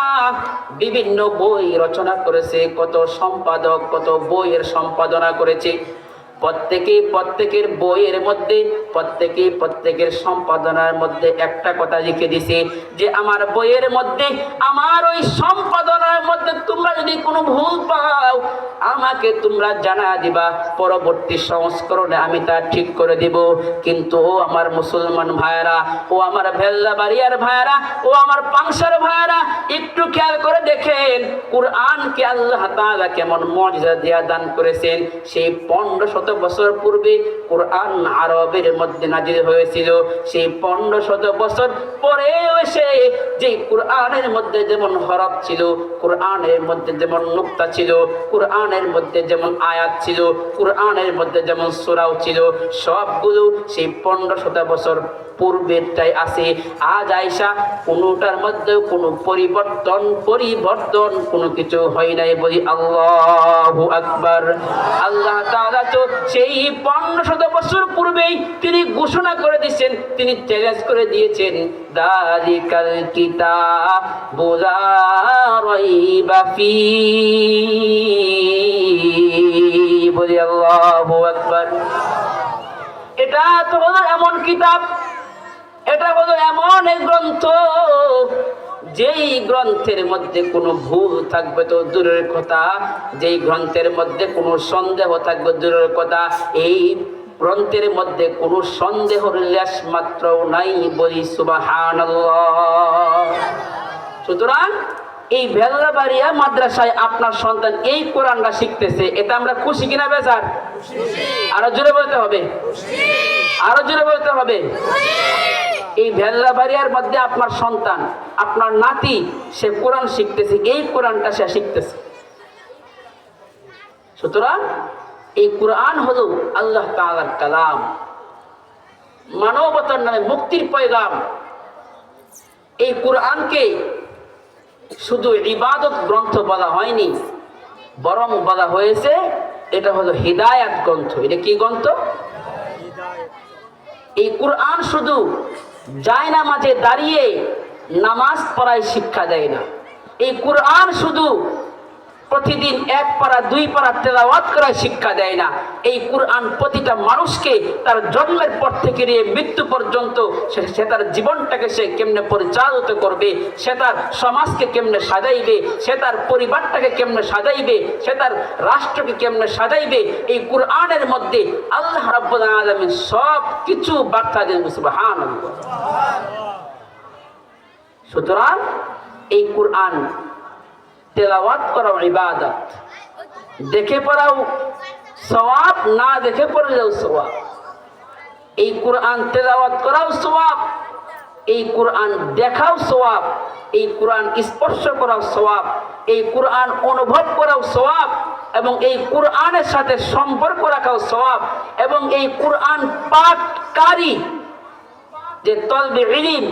বিভিন্ন বই রচনা করেছে, কত সম্পাদক কত বইয়ের সম্পাদনা করেছে, প্রত্যেকের বইয়ের মধ্যে প্রত্যেকের সম্পাদনার মধ্যে একটা কথা লিখে দিছে যে আমার বইয়ের মধ্যে, আমার ওই সম্পাদনার মধ্যে তোমরা যদি কোনো ভুল পাও আমাকে তোমরা জানা দিবা, পরবর্তী সংস্করণে আমি তা ঠিক করে দিব। কিন্তু ও আমার মুসলমান ভাইরা, ও আমার ভেল্লাবাড়িয়ার ভাইরা, ও আমার পাংশার ভাইরা, একটু খেয়াল করে দেখেন কুরআনকে আল্লাহ তাআলা কেমন মুজিজা দিয়া দান করেছেন। সেই 1500 বছর পূর্বে কুরআন আরবের মধ্যে নাজিল হয়েছিল। সেই 1500 বছর পরে এসে যে কুরআনের মধ্যে যেমন হরফ ছিল, কুরআনের মধ্যে যেমন নুকতা ছিল, কুরআনের মধ্যে যেমন আয়াত ছিল, কুরআনের মধ্যে যেমন সূরাও ছিল, সবগুলো সেই 1500 বছর পূর্বেরটাই আছে। আজ আইসা কোনোটার মধ্যে কোনো পরিবর্তন কোনো কিছু হয় নাই। বলি আল্লাহু আকবার। আল্লাহ তাআলা তো সেই 1500 বছর পূর্বেই তিনি ঘোষণা করে দিয়েছেন, তিনি চ্যালেঞ্জ করে দিয়েছেন, দালিকাল কিতাবু লা রাইবা ফীহি। বলি আল্লাহু আকবার। এটা তো হলো এমন কিতাব, এটা হলো এমন এক গ্রন্থ, যেই গ্রন্থের মধ্যে কোনো ভুল থাকবে তো দূরের কথা, যেই গ্রন্থের মধ্যে কোনো সন্দেহ থাকবে দূরের কথা, এই গ্রন্থের মধ্যে কোনো সন্দেহের লেশ মাত্র নাই। বলি সুবহানাল্লাহ। সুতরাং এই ভেল্লাবাড়িয়া মাদ্রাসায় আপনার সন্তান এই কোরআনটা শিখতেছে, এটা আমরা খুশি কিনা বেজার? আরো জোরে বলতে হবে, আরো জোরে বলতে হবে। এই ভেল্লাবাড়িয়ার মধ্যে আপনার সন্তান, আপনার নাতি, সে কোরআন শিখতেছে, এই কোরআনটা সে শিখতেছে। সুতরাং এই কোরআন হলো আল্লাহ তাআলার কালাম, মানবতার নামে মুক্তির পয়গাম। এই কোরআনকে শুধু ইবাদত গ্রন্থ বলা হয়নি, বরং বলা হয়েছে এটা হলো হিদায়াত গ্রন্থ। এটা কি গ্রন্থ? এই কোরআন শুধু জায়নামাজে দাঁড়িয়ে নামাজ পড়ায় শিক্ষা দেয় না। এই কোরআন শুধু প্রতিদিন 1 পারা 2 পারা তেলাওয়াত করায় শিক্ষা দেয় না। এই কোরআন প্রতিটা মানুষকে তার জন্মের পর থেকে নিয়ে মৃত্যু পর্যন্ত সে তার জীবনটাকে সে কেমনে পরিচালিত করবে, সে তার সমাজকে কেমনে সাজাইবে, সে তার পরিবারটাকে কেমনে সাজাইবে, সে তার রাষ্ট্রকে কেমনে সাজাইবে, এই কোরআনের মধ্যে আল্লাহ রাব্বুল আলামিন সব কিছু বার্তা দেন। সুবহানাল্লাহ। সুতরাং এই কোরআন তেলাওয়াত করাও ইবাদত, দেখে পড়াও সওয়াব, না দেখে পড়লেও সওয়াব। এই কোরআন তেলাওয়াত করাও সওয়াব, এই কোরআন দেখাও সওয়াব, এই কোরআন স্পর্শ করাও সওয়াব, এই কোরআন অনুভব করাও সওয়াব, এবং এই কোরআনের সাথে সম্পর্ক রাখাও সওয়াব, এবং এই কোরআন পাঠকারী যে তলবে ইলম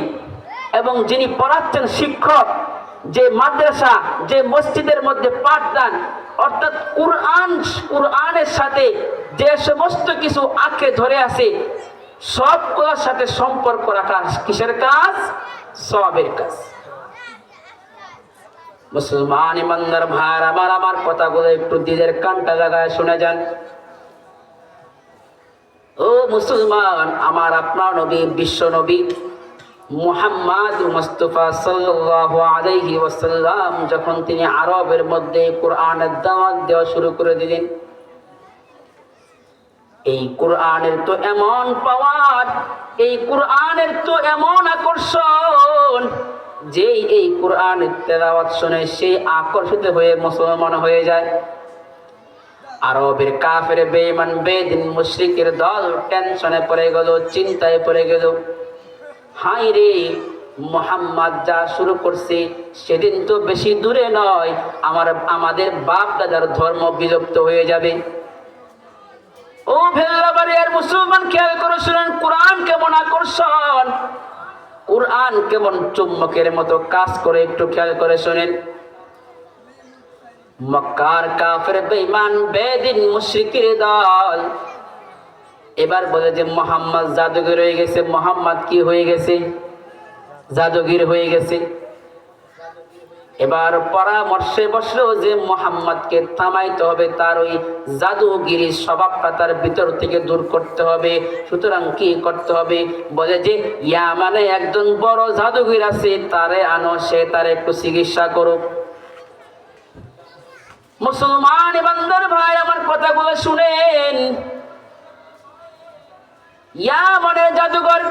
এবং যিনি পড়াচ্ছেন শিক্ষক, যে মাদ্রাসা, যে মসজিদের মধ্যে পাঠদান, অর্থাৎ কোরআনের সাথে যে সমস্ত কিছু আঁকে ধরে আছে সবগুলোর সাথে সম্পর্ক রাখা কিসের কাজ? সওয়াবের কাজ। মুসলমান ইমানদার ভাইরা আমার কথাগুলো একটু দিলের কানটা লাগায় শুনে যান। ও মুসলমান, আমার আপনার নবী, বিশ্ব নবী মুহাম্মদ মুস্তাফা সাল্লাল্লাহু আলাইহি ওয়াসাল্লাম যখন তিনি আরবের মধ্যে কোরআনের দাওয়াত দেওয়া শুরু করে দিলেন, এই কোরআনের তো এমন পাওয়ার, এই কোরআনের তো এমন আকর্ষণ যে এই কোরআনের তেলাওয়াত শুনে সে আকর্ষিত হয়ে মুসলমান হয়ে যায়। আরবের কাফের বেঈমান বেদিন মুশরিকের দল টেনশনে পড়ে গেল, চিন্তায় পড়ে গেল, হাই রে, মুহাম্মদ যা শুরু করছে সেদিন তো বেশি দূরে নয়, আমাদের বাপ দাদার ধর্ম বিলুপ্ত হয়ে যাবে। ও ভেল্লাবাড়িয়ার মুসলমান, খেয়াল করে শুনেন কোরআন কেমন আকর্ষণ, কোরআন কেমন চুম্বকের মতো কাজ করে, একটু খেয়াল করে শুনেন। মক্কার কাফের বেঈমান বেদিন মুশরিকের দল এবার বলে যে মুহাম্মদ জাদুগর হয়ে গেছে। মুহাম্মদ কি হয়ে গেছে? জাদুগির হয়ে গেছে। এবার পরামর্শে বসলো যে মুহাম্মদকে থামাইতে হবে, তার ওই জাদুগিরি স্বভাবটা তার ভিতর থেকে দূর করতে হবে। সুতরাং কি করতে হবে? বলে যে ইয়ামানে একজন বড় জাদুগির আছে, তারে আনো, সে তার একটু চিকিৎসা করুক। মুসলমান বান্দার ভাই, আমার কথাগুলো শুনেন। ইয়ামানের জাদুঘর,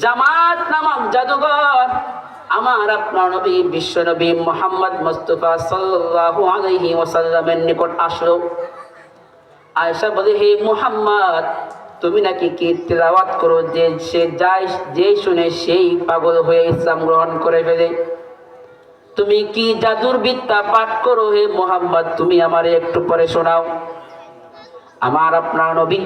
জামাত নামক জাদুঘর আমার আপনার নবী বিশ্ব নবী মুহাম্মদ মুস্তাফা সাল্লাল্লাহু আলাইহি ওয়াসাল্লামের নিকট আসলো। আয়েশা বলে, হে মুহাম্মদ, তুমি নাকি কি তিলাওয়াত করো যে সে যায়, যে শুনে সেই পাগল হয়ে ইসলাম গ্রহণ করে ফেলে। তুমি কি জাদুর বিদ্যা পাঠ করো হে মুহাম্মদ? তুমি আমারে একটু পরে শোনাও। আমার আপনার নবী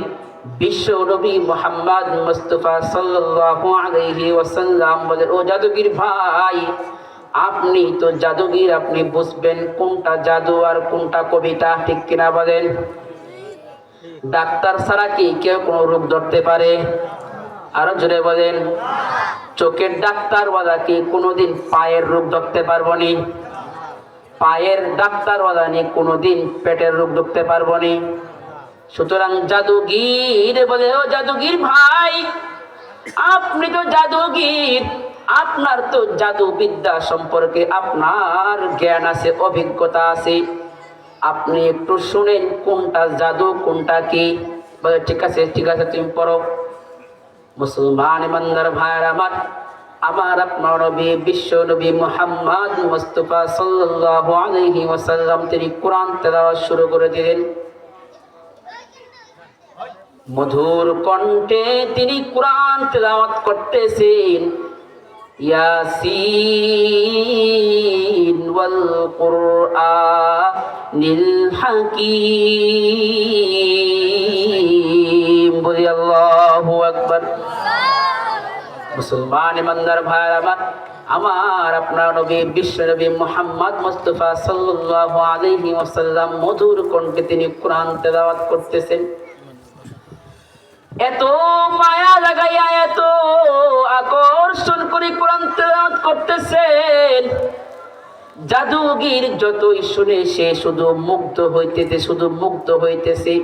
বিশ্ব নবী মুহাম্মদ মুস্তাফা সাল্লাল্লাহু আলাইহি ওয়াসাল্লাম বলে, ও জাদুগীর ভাই, আপনি তো জাদুগীর, আপনি বুঝবেন কোনটা জাদু আর কোনটা কবিতা, ঠিক কিনা বলেন? ডাক্তার ছাড়া কি কেউ কোনো রোগ ধরতে পারে? আরো জোরে বলেন। চোখের ডাক্তারওয়ালা কি কোনোদিন পায়ের রোগ ধরতে পারবো নি? পায়ের ডাক্তারওয়ালা নি কোনোদিন পেটের রোগ ধরতে পারবো নি? সুতরাং জাদুগীর বলে, ও জাদুগীর ভাই, আপনি তো জাদুগীর, আপনার তো জাদু বিদ্যা সম্পর্কে আপনার জ্ঞান আছে, অভিজ্ঞতা আছে, আপনি একটু শুনেন কোনটা জাদু কোনটা কি। বলে ঠিক আছে, ঠিক আছে, তুমি পড়ো। মুসলমান ইমানদার ভাইয়ের আমার, আমার আপনার নবী বিশ্ব নবী মুহাম্মদ মুস্তাফা সাল্লাল্লাহু আলাইহি ওয়াসাল্লাম তিনি কোরআন তেলাওয়াত শুরু করে দিলেন। মধুর কণ্ঠে তিনি কোরআন তেলাওয়াত করতেছেন। ইয়াসিন ওয়াল কুরআনিল হাকীম, বলি আল্লাহু আকবার। মুসলমান ইমানদার ভাই আমার, আমার আপনার নবী বিশ্ব নবী মুহাম্মদ মুস্তাফা সাল্লাল্লাহু আলাইহি ওয়াসাল্লাম মধুর কণ্ঠে তিনি কোরআন তেলাওয়াত করতেছেন। এত মায়া লাগাইয়া, এত আকর্ষণ করে কোরআন তেলাওয়াত করতেছেন, জাদুগীর যতই শুনে সে শুধু মুগ্ধ হইতেছে, শুধু মুগ্ধ হইতেছে।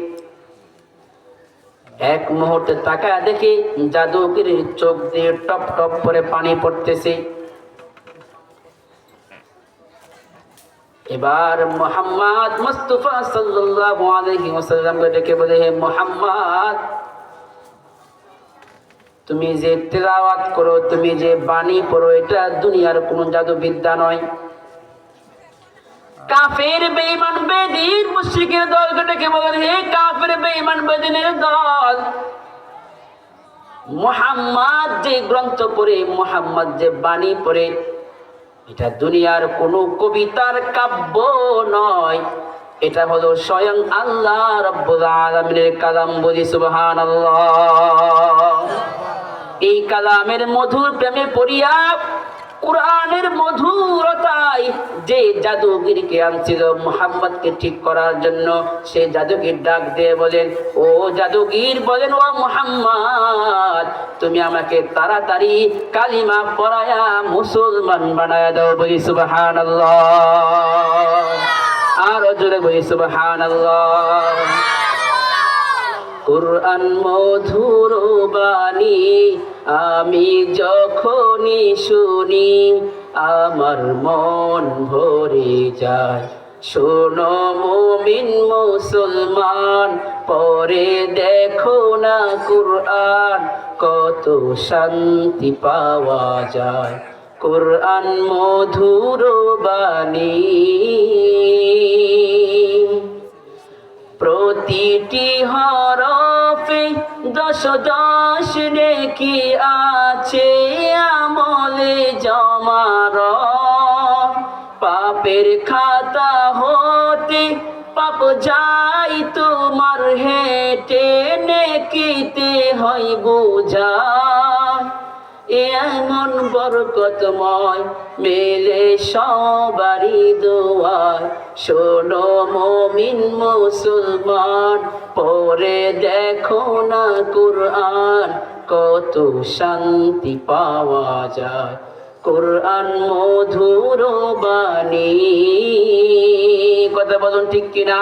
এক মুহূর্তে তাকায় দেখে জাদুগীর চোখ দিয়ে টপ টপ করে পানি পড়তেছে। এবার মুহাম্মদ মুস্তাফা সাল্লাল্লাহু আলাইহি ওয়াসাল্লামকে ডেকে বলে, হে মুহাম্মদ, তুমি যে তেলাওয়াত করো, তুমি যে বাণী পড়ো, এটা দুনিয়ার কোনো জাদু বিদ্যা নয়। কাফের বেঈমান বেদিন মুশরিকের দলকে ডেকে বলেন, হে কাফের বেঈমান বেদিনের দল, মুহাম্মদ যে গ্রন্থ পড়ে, মুহাম্মদ যে বাণী পড়ে, এটা দুনিয়ার কোনো কবিতার কাব্য নয়, এটা হলো স্বয়ং আল্লাহ রাব্বুল আলামিনের কালাম। বলি সুবহানাল্লাহ। এই কালামের মধুর প্রেমে পড়িয়া, কোরআনের মধুরতায় যে জাদুগিরকে আনছিল মুহাম্মদকে ঠিক করার জন্য, সে জাদুগির ডাক দিয়ে বলেন, ও জাদুগির, বলেন, ও মুহাম্মদ, তুমি আমাকে তাড়াতাড়ি কালিমা পড়ায়া মুসলমান বানায়া দাও। বলি সুবহানাল্লাহ। আর জোরে বলি সুবহানাল্লাহ। কুরআন মধুর বাণী আমি যখনই শুনি, আমার মন ভরে যায়। শোনো মুমিন মুসলমান, পরে দেখো না কুরআন, কত শান্তি পাওয়া যায়। কুরআন মধুর বাণী, প্রতিটি হরফে 10 নেকি আছে, আমলে জমার। পাপের খাতা হতে পাপ যাই তোমার হেঁটে, নেকিতে হয় বোঝা। এমন বরকতময় মেলে সবারই দোয়ায়। শোনো মুমিন মুসলমান, পরে দেখো না কুরআন, কত শান্তি পাওয়া যায়। কোরআন মধুর বাণী। কথা বলুন ঠিক কিনা?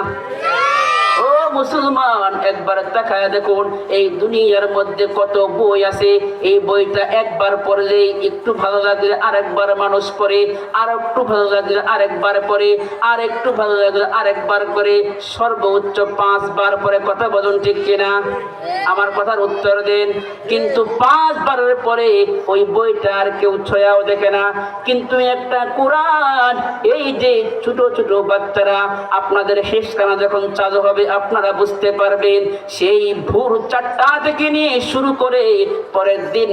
ও মুসলমান, একবার তাকায় দেখুন এই দুনিয়ার মধ্যে কত বই আছে। এই বইটা একবার পড়লে একটু ভালো লাগলে আরেকবার মানুষ পড়ে, আর একটু ভালো লাগলে আরেকবার পড়ে, আর একটু ভালো লাগলে আরেকবার করে, সর্বোচ্চ 5 বার পরে। কথা বলুন ঠিক কিনা? আমার কথার উত্তর দেন। কিন্তু 5 বারের পরে ওই বইটা আর কেউ ছয়াও দেখে না। কিন্তু একটা কোরআন, এই যে ছোট ছোট বাচ্চারা, আপনাদের হেসখানা যখন চালু হবে আপনারা বুঝতে পারবেন, সেই ভোর 4টা থেকে নিয়ে শুরু করে পরের দিন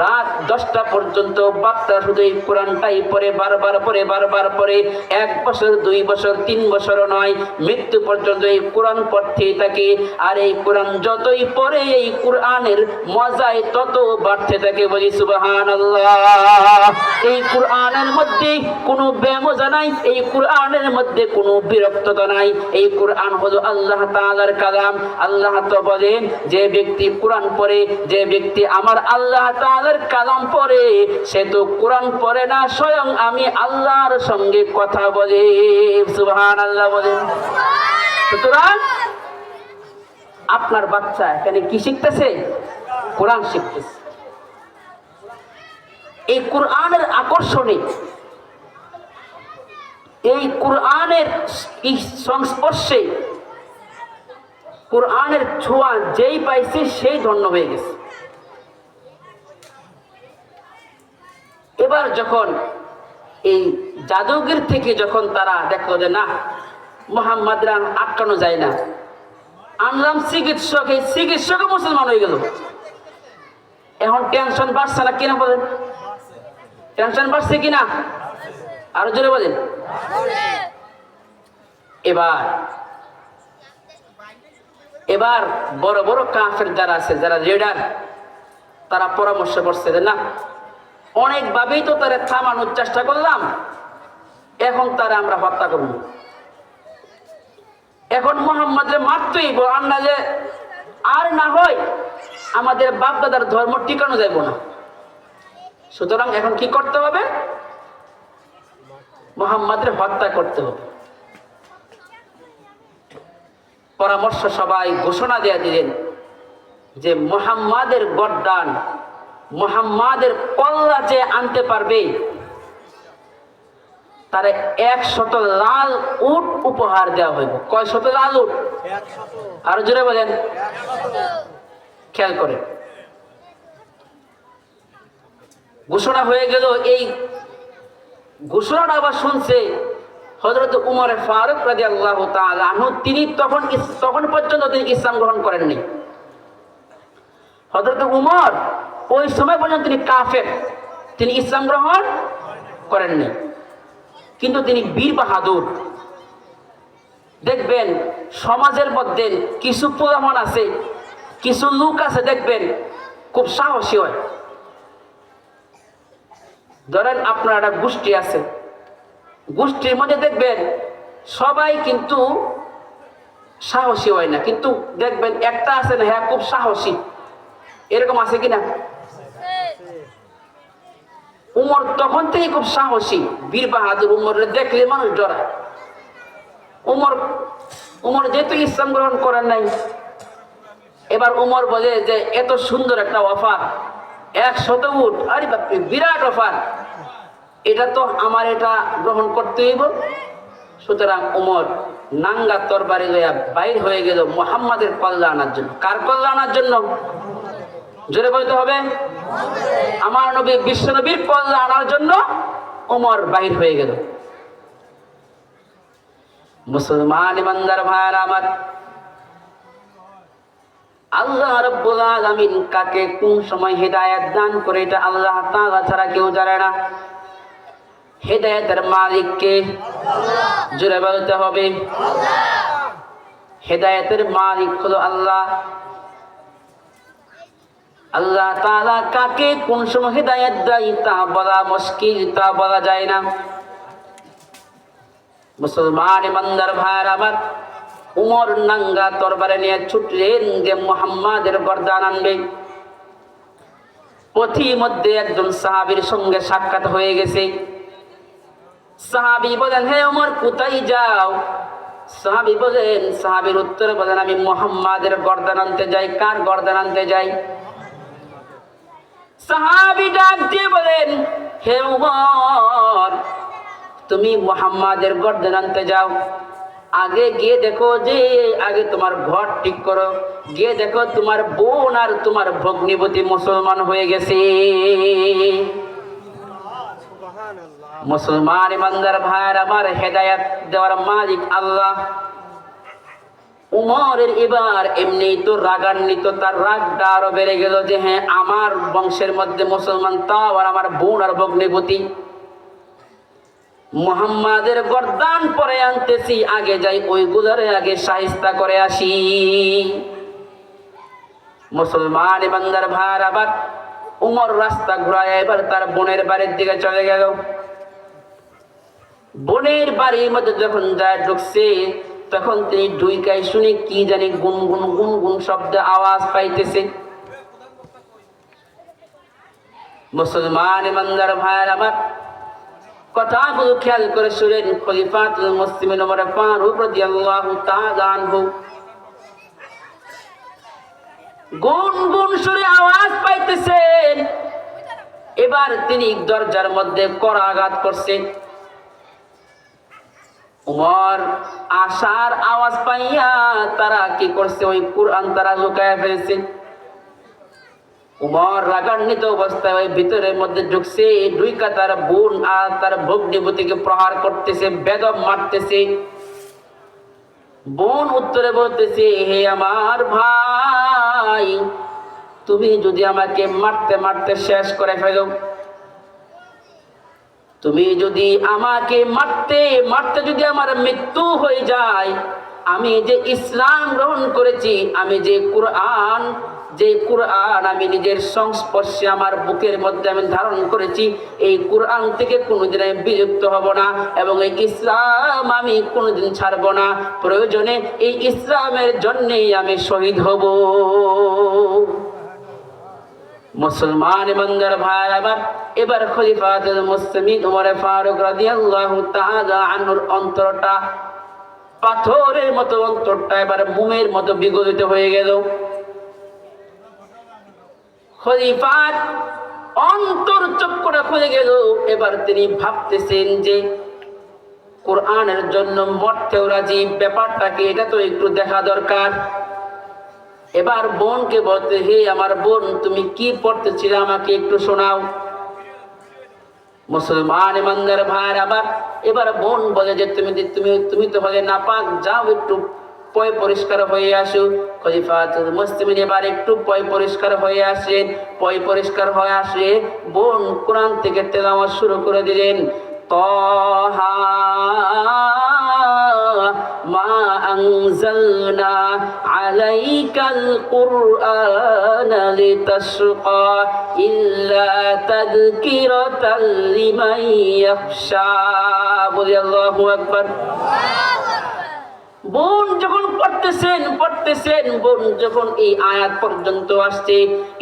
রাত 10টা পর্যন্ত বাচ্চা শুধু এই কোরআনটাই পড়ে, বারবার পড়ে, বারবার পড়ে। 1 বছর 2 বছর 3 বছরও নয়, মৃত্যু পর্যন্ত এই কোরআন পড়তেই থাকে। আর এই কোরআন যতই পড়ে এই কোরআনের মজায় তত বাড়তে থাকে। বলি সুবহানাল্লাহ। এই কোরআনের মধ্যে কোনো বেমজা নাই, এই কোরআনের মধ্যে কোনো বিরক্ততা নাই। এই কোরআন হলো আল্লাহ তাআলার কালাম। আল্লাহ তো বলেন, যে ব্যক্তি কোরআন পড়ে, যে ব্যক্তি আমার আল্লাহ তাআলার কালাম পড়ে, সে তো কোরআন পড়ে না, স্বয়ং আমি আল্লাহর সঙ্গে কথা বলে। সুবহানাল্লাহ বলেন। সুতরাং আপনার বাচ্চা এখানে কি শিখতেছে? কোরআন শিখতেছে। এই কোরআনের আকর্ষণে, এই কোরআনের সংস্পর্শে, কোরআনের ছোঁয়া যেই পাইছে সেই ধন্য হয়ে গেছে। এবার যখন এই জাদুঘর থেকে যখন তারা দেখলো যে না, মুহাম্মাদরা আটকানো যায় না, আনলাম চিকিৎসক, এই চিকিৎসকও মুসলমান হয়ে গেল। এখন টেনশন বাড়ছে না কিনা বলেন? টেনশন বাড়ছে কিনা? আরো জোরে বলেন। এবার বড় বড় কাফের যারা আছে, যারা লিডার, তারা পরামর্শ করছে যে না, অনেকভাবেই তো তারা থামানোর চেষ্টা করলাম, এখন তারা আমরা হত্যা করব। এখন মুহাম্মাদের মারতেই না, যে আর না হয় আমাদের বাপ দাদার ধর্ম টিকানো যাইব না। সুতরাং এখন কি করতে হবে? মুহাম্মাদের হত্যা করতে হবে। পরামর্শ সবাই ঘোষণা দিয়ে দিলেন যে মুহাম্মাদের গর্দান, মুহাম্মাদের কল্লা যে আনতে পারবে তারে 100 লাল উট উপহার দেওয়া হইব। কয় শত লাল উট? আরো জোরে বলেন। খেয়াল করে ঘোষণা হয়ে গেল। এই ঘোষণাটা আবার শুনছে হযরত উমর ফারুক রাদিয়াল্লাহু তাআলা আনহু। তিনি তখন পর্যন্ত তিনি ইসলাম গ্রহণ করেননি। হযরত উমর ওই সময় পর্যন্ত তিনি কাফের, তিনি ইসলাম গ্রহণ করেননি। কিন্তু তিনি বীর বাহাদুর। দেখবেন সমাজের মধ্যে কিছু প্রমাণ আছে, কিছু লোক আছে, দেখবেন খুব সাহসী হয়। ধরেন আপনার একটা গোষ্ঠী আছে, গোষ্ঠীর মধ্যে দেখবেন সবাই কিন্তু সাহসী হয় না, কিন্তু দেখবেন একটা আছে না, হ্যাঁ খুব সাহসী। এরকম আছে কিনা? উমর তখন থেকে খুব সাহসী, বীর বাহাদুর। উমরের দেখলে মানুষ ডরায়। উমর যেহেতু ইসলাম গ্রহণ করেন নাই, এবার উমর বলে যে এত সুন্দর একটা অফার, 100 উট, আরে বাপরে বিরাট অফার, এটা তো আমার এটা গ্রহণ করতে হইব। সুতরাং উমর নাঙ্গা তরবারি লইয়া বাইর হয়ে গেল মুহাম্মাদের কল্লা আনার জন্য। কার কল্লা আনার জন্য? জোরে বলতে হবে। আমার নবী বিশ্ব নবীর কল্লা আনার জন্য উমর বাহির হয়ে গেল। মুসলমান ইমানদার ভাইরা আমার, আল্লাহ রাব্বুল আলামিন কাকে কোন সময় হেদায়েত দান করে এটা আল্লাহ তাআলা ছাড়া কেউ জানে না। হেদায়েতের মালিক কে? জোরে বলতে হবে। হেদায়েতের মালিক হলো আল্লাহ। আল্লাহ তাআলা কাকে কোন সময় হেদায়েত দেয় তা বলা মুশকিল, তা বলা যায় না। মুসলমান ইমানদার ভাইরা আমার, উমর নাঙ্গা তরবারি নিয়ে ছুটলেন যে মুহাম্মাদের গর্দান আনবে। পথি মধ্যে একজন সাহাবীর সঙ্গে সাক্ষাৎ হয়ে গেছে। সাহাবী বলেন, হে ওমর কোথায় যাও? সাহাবী বলেন, সাহাবীর উত্তরে বলেন, আমি মুহাম্মাদের গর্দান আনতে যাই। কার গর্দান আনতে যাই? সাহাবী ডাক দিয়ে বলেন, হে ওমর তুমি মুহাম্মাদের গর্দান আনতে যাও, আগে গিয়ে দেখো যে আগে তোমার ঘর ঠিক করো, গিয়ে দেখো তোমার বোন আর তোমার ভগ্নিপতি মুসলমান হয়ে গেছে। মুসলমান ইমানদার ভাইয়ের আমার, হেদায়েত দেওয়ার মালিক আল্লাহ। উমরের এবার এমনি তো রাগান্বিত, তার রাগটা আরো বেড়ে গেল যে হ্যাঁ আমার বংশের মধ্যে মুসলমান, তাও আর আমার বোন আর ভগ্নিপতি। মুহাম্মাদের গর্দান পরে আনতেছি, আগে যাই ওইগুলোরে আগে শায়েস্তা করে আসি। মুসলমান ইমানদার ভাইয়ের আবার উমর রাস্তা ঘুরায় এবার তার বোনের বাড়ির দিকে চলে গেল। বোনের বাড়ির মধ্যে যখন যায় ঢুকছে, তখন তিনি ডুইকাই শুনে কি জানি গুনগুন গুনগুন শব্দ আওয়াজ পাইতেছে। মুসলমান ইমানদার ভাইয়ের আমার কথাগুলো খেয়াল করে শুনেন। খলিফাতুল মুসলিমিন ওমর ফারুক রাদিয়াল্লাহু তাআলা আনহু গুনগুন সুরে আওয়াজ পাইতেছেন। এবার তিনি দরজার মধ্যে কড়া আঘাত করছেন। উমর আশার আওয়াজ পাইয়া তারা কি করছে, ওই কুরআন তারা লুকায়া ফেলছে। উমর রাগান্বিত অবস্থায় ওই ভিতরের মধ্যে ঢুকছে, ঢুইকা তার বোন আর তার ভগ্নিপতিকে প্রহার করতেছে, বেদম মারতেছে। বোন উত্তরে বলতেছে, হে আমার ভাই, তুমি যদি আমাকে মারতে মারতে শেষ করে ফেলো, তুমি যদি আমাকে মারতে মারতে যদি আমার মৃত্যু হয়ে যায়, আমি যে ইসলাম গ্রহণ করেছি, আমি যে কুরআন আমি নিজের সংস্পর্শে আমার বুকের মধ্যে আমি ধারণ করেছি, এই কুরআন থেকে কোনোদিন আমি বিরক্ত হব না এবং এই ইসলাম আমি কোনোদিন ছাড়ব না। প্রয়োজনে এই ইসলামের জন্যেই আমি শহীদ হব। মুসলমান ইমানদার ভাই আবার এবার খলিফাতুল মুসলিমিন ওমর ফারুক রাদিয়াল্লাহু তাআলা আনহুর অন্তরটা পাথরের মতো, অন্তরটা এবার মোমের মতো বিগলিত হয়ে গেল। খলিফার অন্তর চক্ষুটা খুলে গেল। এবার তিনি ভাবতেছেন যে কোরআনের জন্য মরতেও রাজি, ব্যাপারটা কি এটা তো একটু দেখা দরকার। এবার বোনকে বলতে, হে আমার বোন, তুমি কি পড়তেছিলে আমাকে একটু শোনাও। মুসলমান ইমানদার ভাইয়ের আবার এবার বোন বলে যে তুমি তো হলে নাপাক, যাও একটু পয় পরিষ্কার হয়ে আসো। খলিফাতুল মুসলিমিন এবার একটু পয় পরিষ্কার হয়ে আসেন। পয় পরিষ্কার হয়ে আসে বোন কোরআন থেকে তেলাওয়াত শুরু করে দিলেন। তাহা মা আনজালনা আলাইকাল কুরআনা লিতাশকা ইল্লা তাযকিরাতাল লিমান ইয়াখশা। বলি আল্লাহু আকবার। বোন যখন পড়তেছেন বোন যখন এই আয়াত পর্যন্ত আসছে,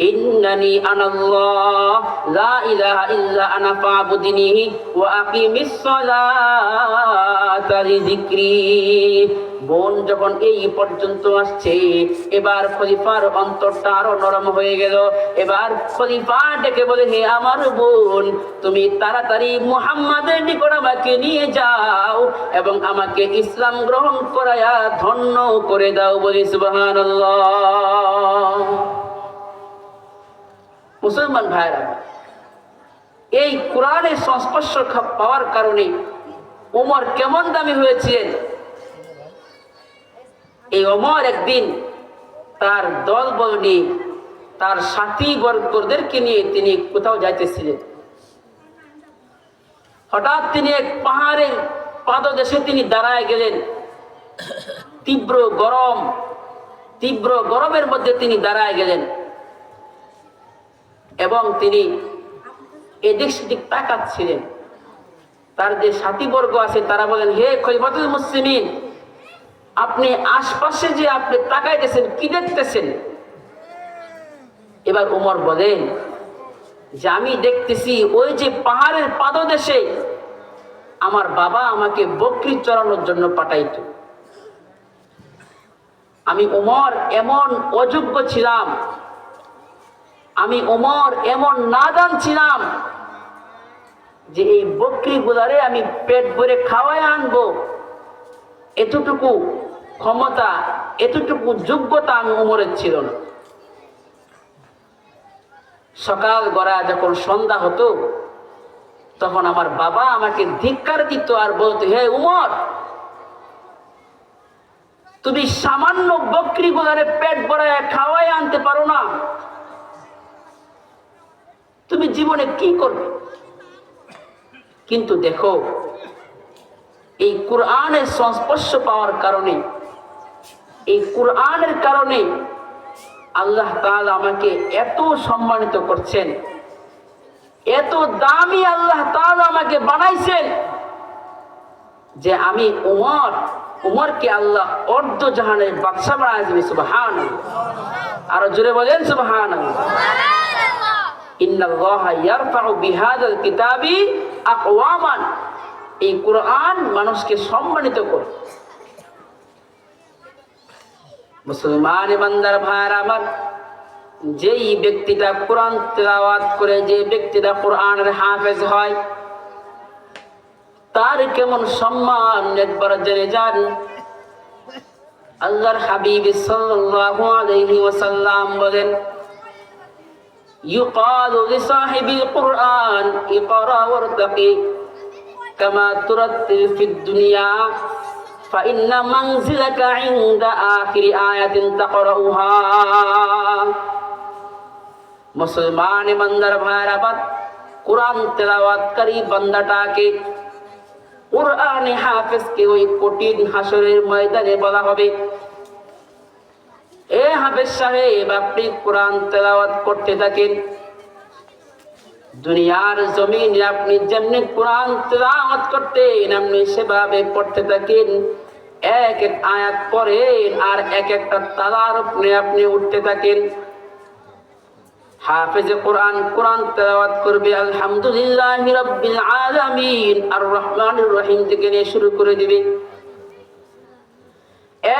ইন্নানি আনাল্লাহ লা ইলাহা ইল্লা আনা ফাবুদিনি ওয়া আকিমিস সালাতা লিযিকরি, বোন যখন এই পর্যন্ত আসছে, এবার খলিফার অন্তরটা আরো নরম হয়ে গেল। এবার খলিফা ডেকে বলে, হে আমার বোন, তুমি তাড়াতাড়ি মুহাম্মাদের নিকট আমাকে নিয়ে যাও এবং আমাকে ইসলাম গ্রহণ করায়া ধন্য করে দাও। বলি সুবহানাল্লাহ। মুসলমান ভাইরা, এই কোরআনের সংস্পর্শ পাওয়ার কারণে ওমর কেমন দামি হয়েছিলেন। এই ওমর একদিন তার দলবল নিয়ে, তার সাথী বর্গদেরকে নিয়ে তিনি কোথাও যাইতেছিলেন। হঠাৎ তিনি এক পাহাড়ের পাদদেশে তিনি দাঁড়ায় গেলেন। তীব্র গরমের মধ্যে তিনি দাঁড়ায় গেলেন এবং তিনি এদিক সেদিক তাকাচ্ছিলেন। তার যে সাথীবর্গ আছে তারা বলেন, হে খলিফাতুল মুসলিমিন, আপনি আশপাশে যে আপনি তাকাইতেছেন, কি দেখতেছেন? এবার উমর বলেন, যে আমি দেখতেছি ওই যে পাহাড়ের পাদদেশে আমার বাবা আমাকে বকরি চড়ানোর জন্য পাঠাইতো। আমি ওমর এমন অযোগ্য ছিলাম, আমি ওমর এমন নাদান ছিলাম যে এই বকরি গুলারে আমি পেট ভরে খাওয়াই আনবো, এতটুকু ক্ষমতা, এতটুকু যোগ্যতা আমি ওমরের ছিল না। সকাল গড়া যখন সন্ধ্যা হতো তখন আমার বাবা আমাকে ধিক্কার দিত আর বলতো, হে উমর, তুমি সামান্য বকরি গুলারে পেট ভরায় খাওয়াই আনতে পারো না, তুমি জীবনে কি করবে? কিন্তু দেখো, এই কোরআনের সংস্পর্শ পাওয়ার কারণে, এই কোরআনের কারণে আল্লাহ তাআলা আমাকে এত সম্মানিত করছেন, এত দামি আল্লাহ তাআলা আমাকে বানাইছেন যে আমি উমরকে আল্লাহ অর্ধ জাহানের বাদশা বানাইছেন। সুবহানাল্লাহ, আরো জোরে বলেন সুবহানাল্লাহ। ইন্নাল্লাহা ইয়ারফাউ বিহাদাল কিতাবি আকওয়ামান, এই কোরআন মানুষকে সম্মানিত করে। মুসলমান ইমানদার ভাইরা আমার, যেই ব্যক্তিটা কোরআন তেলাওয়াত করে, যে ব্যক্তিটা কোরআনের হাফেজ হয়, তার কেমন সম্মান একবার জেনে যান। আল্লাহর হাবিব সাল্লাল্লাহু আলাইহি ওয়াসাল্লাম বলেন, ইউকালু লিসাহিবিল কুরআন ইকরা ওয়ারতাকি কামা তুরাত্তিল ফিদ দুনিয়া ফাইন্না মানজিলাকা ইনদা আখিরি আয়াতিন তাকরাউহা। মুসলমান ইমানদার ভাইরা, কোরআন তেলাওয়াতকারী বান্দাটাকে, কোরআনে হাফেজকে ওই কঠিন হাসরের ময়দানে বলা হবে, এ হাফেজ সাহেব, আপনি কোরআন তেলাওয়াত করতে থাকেন, দুনিয়ার জমিনে আপনি যেমনি কোরআন তেলাওয়াত করতেন আপনি সেভাবে পড়তে থাকেন, এক এক আয়াত পড়েন আর এক একটা তালার উপরে আপনি উঠতে থাকেন। হাফেজে কোরআন কোরআন তেলাওয়াত করবে আলহামদুলিল্লাহি রাব্বিল আলামিন আর রহমানির রহিম থেকে নিয়ে শুরু করে দিবে,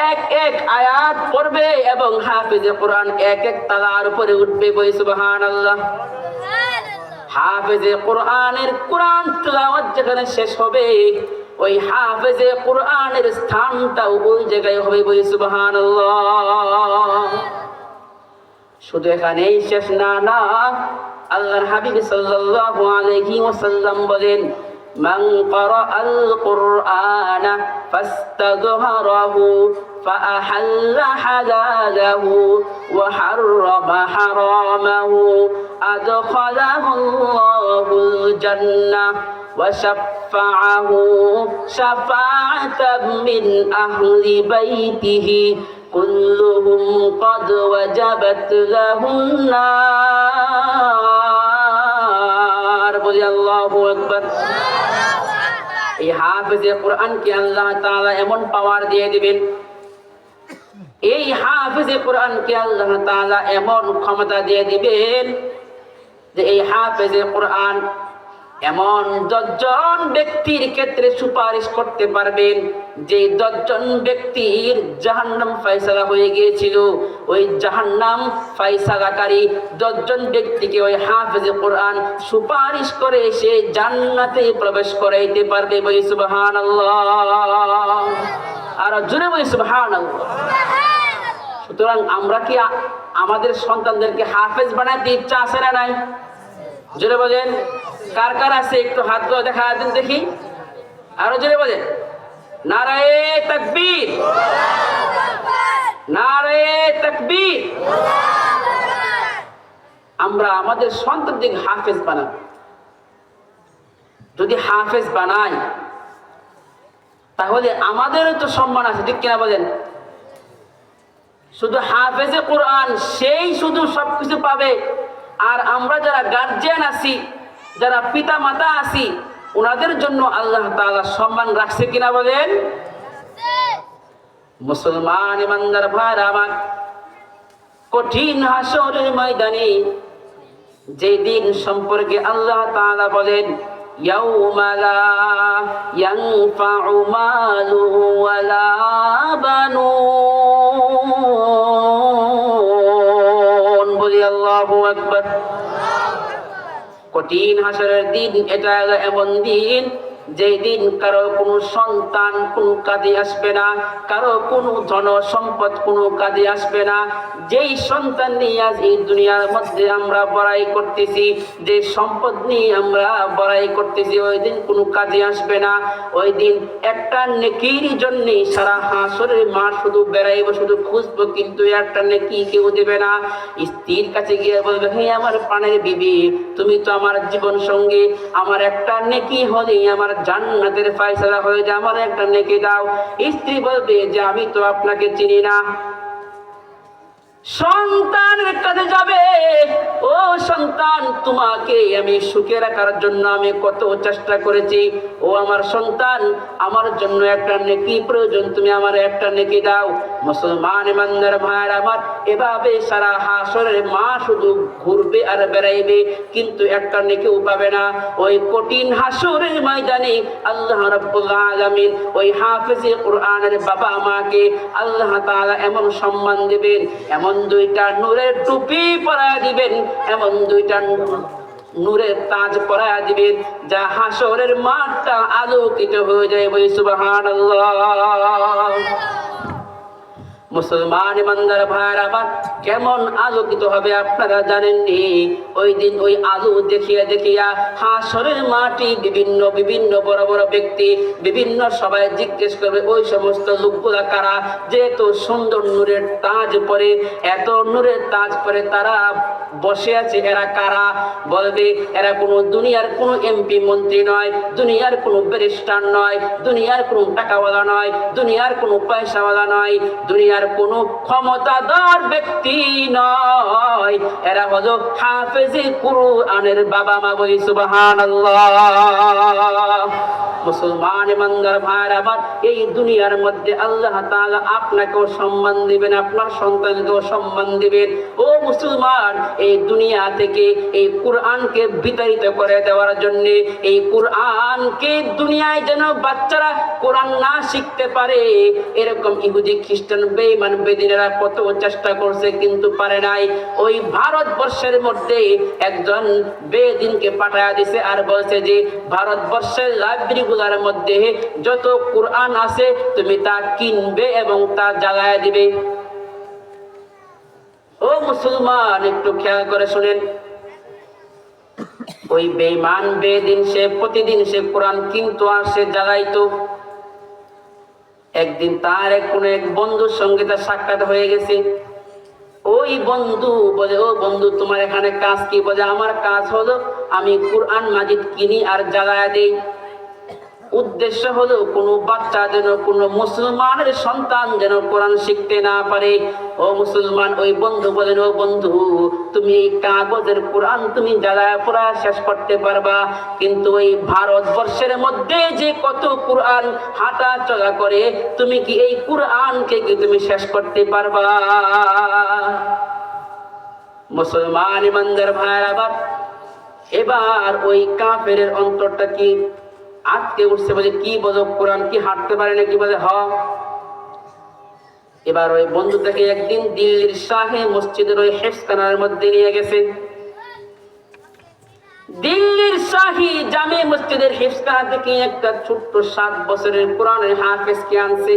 এক এক আয়াত পড়বে এবং হাফেজে কোরআন এক এক তালার উপরে উঠবে। বলি সুবহানাল্লাহ। হাফেজে কোরআনের কোরআন তেলাওয়াত যেখানে শেষ হবে, ওই হাফেজে কোরআনের স্থানটাও ওই জায়গায় হবে। বলি সুবহানাল্লাহ। শুধু এখানেই শেষ না, আল্লাহর হাবিব সাল্লাল্লাহু আলাইহি ওয়াসাল্লাম বলেন, মান ক্বারাআল কুরআনা ফাস্তাযহারাহু ফাআহাল্লা হালালাহু ওয়া হাররামা হারামাহু আদখালাহুল্লাহুল জান্নাহ ওয়া শাফাআহু শাফাআতাম মিন আহলি বাইতিহি কুল্লুহুম ক্বাদ ওয়াজাবাত লাহুন নার। বলি আল্লাহু আকবার। এই হাফেজে কোরআনকে আল্লাহ তাআলা এমন পাওয়ার দিয়ে দিবেন, এই হাফেজে কোরআনকে আল্লাহ তাআলা এমন ক্ষমতা দিয়ে দিবেন যে এই হাফেজে কোরআন এমন 10 জন ব্যক্তির ক্ষেত্রে সুপারিশ করতে পারবেন, যে 10 জন ব্যক্তির জাহান্নাম ফয়সালা হয়ে গিয়েছিল, ওই জাহান্নাম ফয়সালাকারী 10 জন ব্যক্তিকে ওই হাফেজে কোরআন সুপারিশ করে সে জান্নাতে প্রবেশ করাইতে পারবে। বলি সুবহানাল্লাহ। আর জোরে বলি সুবহানাল্লাহ। সুতরাং আমরা কি আমাদের সন্তানদেরকে হাফেজ বানাতে ইচ্ছা আছে না নাই? জোরে বলেন, কার কার আছে? একটু হাত গুলো দেখা দেন দেখি, আরো জোরে বলেন। নারায়ে তাকবীর, নারায়ে তাকবীর। আমরা আমাদের সন্তানদেরকে হাফেজ বানাবো। যদি হাফেজ বানাই তাহলে আমাদেরও তো সম্মান আছে, ঠিক কিনা বলেন? শুধু হাফেজে কোরআন সেই শুধু সবকিছু পাবে, আর আমরা যারা গার্জিয়ান আছি, যারা পিতা মাতা আছি, ওনাদের জন্য আল্লাহ তাআলা সম্মান রাখছে কিনা বলেন? মুসলমান ইমানদার ভাইরা আমার, কঠিন হাসরের ময়দানে যে দিন সম্পর্কে আল্লাহ তাআলা বলেন ইয়াউমা লা ইয়ানফাউ মালু ওয়ালা বানুন, বলি আল্লাহু আকবার। কঠিন হাসরের দিন, এটা এমন দিন যেই দিন কারো কোনো সন্তান কোনো কাজে আসবে না, কারো কোনো ধন সম্পদ কোনো কাজে আসবে না। যেই সন্তান নিয়ে আজ এই দুনিয়ার মধ্যে আমরা বড়াই করতেছি, যে সম্পদ নিয়ে আমরা বড়াই করতেছি, ওই দিন কোনো কাজে আসবে না। ওই দিন একটা নেকির জন্য সারা হাসরের মাঠ শুধু বেড়াইবো, শুধু খুঁজবো, কিন্তু একটা নেকি কেউ দেবে না। স্ত্রীর কাছে গিয়ে বলবে, হে আমার প্রাণের বিবি, তুমি তো আমার জীবন সঙ্গী, আমার একটা নেকি হলে আমার জান্নাতের ফয়সালা হয়ে যায়, আমার একটা নেকি দাও। স্ত্রী বলবে যে আমি তো আপনাকে চিনি না। সন্তানের কাছে যাবে, ও সন্তান, তোমাকে আমি সুখে রাখার জন্য আমি কত চেষ্টা করেছি, ও আমার সন্তান, আমার জন্য একটা নেকি প্রয়োজন, তুমি আমার একটা নেকি দাও। মুসলমান ইমানদার ভাইয়ের আমার, এভাবে সারা হাসরের মা শুধু ঘুরবে আর বেড়াইবে, কিন্তু একটা নেকিও পাবে না। ওই কঠিন হাসরের ময়দানে আল্লাহ রাব্বুল আলামিন ওই হাফেজে কোরআনের বাবা মাকে আল্লাহ তাআলা এমন সম্মান দিবেন, এমন দুইটা নূরের টুপি পরায় দিবেন, এমন দুইটা নূরের তাজ পরায় দিবেন, যা হাসরের মাঠটা আলোকিত হয়ে যায়। বলি সুবহানাল্লাহ। মুসলমান ইমানদার ভাইয়ের আবার কেমন আলোকিত হবে আপনারা জানেননি? ওই দিন ওই আলো দেখিয়া দেখিয়া হাসরের মাটি বিভিন্ন বিভিন্ন বড় বড় ব্যক্তি বিভিন্ন সবাই জিজ্ঞেস করবে, ওই সমস্ত লোকগুলা কারা, যেহেতু সুন্দর নূরের তাজ পরে, এত নূরের তাজ পরে তারা বসে আছে, এরা কারা? বলবে এরা কোনো দুনিয়ার কোনো এমপি মন্ত্রী নয়, দুনিয়ার কোনো ব্যারিস্টার নয়, দুনিয়ার কোনো টাকাওয়ালা নয়, দুনিয়ার কোনো পয়সাওয়ালা নয়, দুনিয়ার কোনো ক্ষমতাধর ব্যক্তি নয়, এরা হলো হাফেজে কুরআনের বাবা মা। বলি সুবহানাল্লাহ। মুসলমান ইমানদার ভাইয়ের আমার, এই দুনিয়ার মধ্যে আল্লাহ তাআলা আপনাকেও সম্মান দিবেন, আপনার সন্তানকেও সম্মান দিবেন। ও মুসলমান, এই দুনিয়া থেকে এই কুরআনকে বিতাড়িত করে দেওয়ার জন্য, এই কুরআনকে দুনিয়ায় যেন বাচ্চারা কোরআন না শিখতে পারে, এরকম ইহুদি খ্রিস্টান বেঈমান বেদিনেরা কত চেষ্টা করছে, কিন্তু পারে নাই। ওই ভারতবর্ষের মধ্যে একজন বেদিনকে পাঠায়া দিছে আর বলছে যে ভারতবর্ষের লাইব্রেরি গুলার মধ্যে যত কুরআন আছে তুমি তা কিনবে এবং তা জ্বালায় দিবে। ও মুসলমান, একটু খেয়াল করে শুনেন, ওই বেঈমান বেদিন সে প্রতিদিন সে কোরআন কিনতো আর সে জ্বালাইতো। একদিন তার কোনো এক বন্ধুর সঙ্গে তার সাক্ষাৎ হয়ে গেছে। ওই বন্ধু বলে, ও বন্ধু, তোমার এখানে কাজ কি? বলে, আমার কাজ হলো আমি কুরআন মাজিদ কিনি আর জ্বালায়া দেই। উদ্দেশ্য হলো কোনো বাচ্চা যেন, কোনো মুসলমানের সন্তান যেন কোরআন শিখতে না পারে। ও মুসলমান, ওই বন্ধু বলেন, ও বন্ধু, তুমি এই কাগজের কোরআন তুমি জ্বালায়া পুরা শেষ করতে পারবা, কিন্তু ওই ভারতবর্ষের মধ্যে যে কত কোরআন হাঁটা চলা করে, তুমি কি এই কোরআনকে কি তুমি শেষ করতে পারবা? মুসলমান ইমানদার ভাইয়ের আবার, এবার ওই কাফেরের অন্তরটা কি আজকে উঠছে, বলে কি বলো, কোরআন কি হাঁটতে পারে নাকি? বলে হ। এবার ওই বন্ধু থেকে একদিন দিল্লির শাহে মসজিদের ওই হেফখানার মধ্যে নিয়ে গেছে। দিল্লির শাহী জামে মসজিদের হেফখানা থেকে একটা ছোট্ট 7 বছরের কোরআনের হাফেজকে আনছে।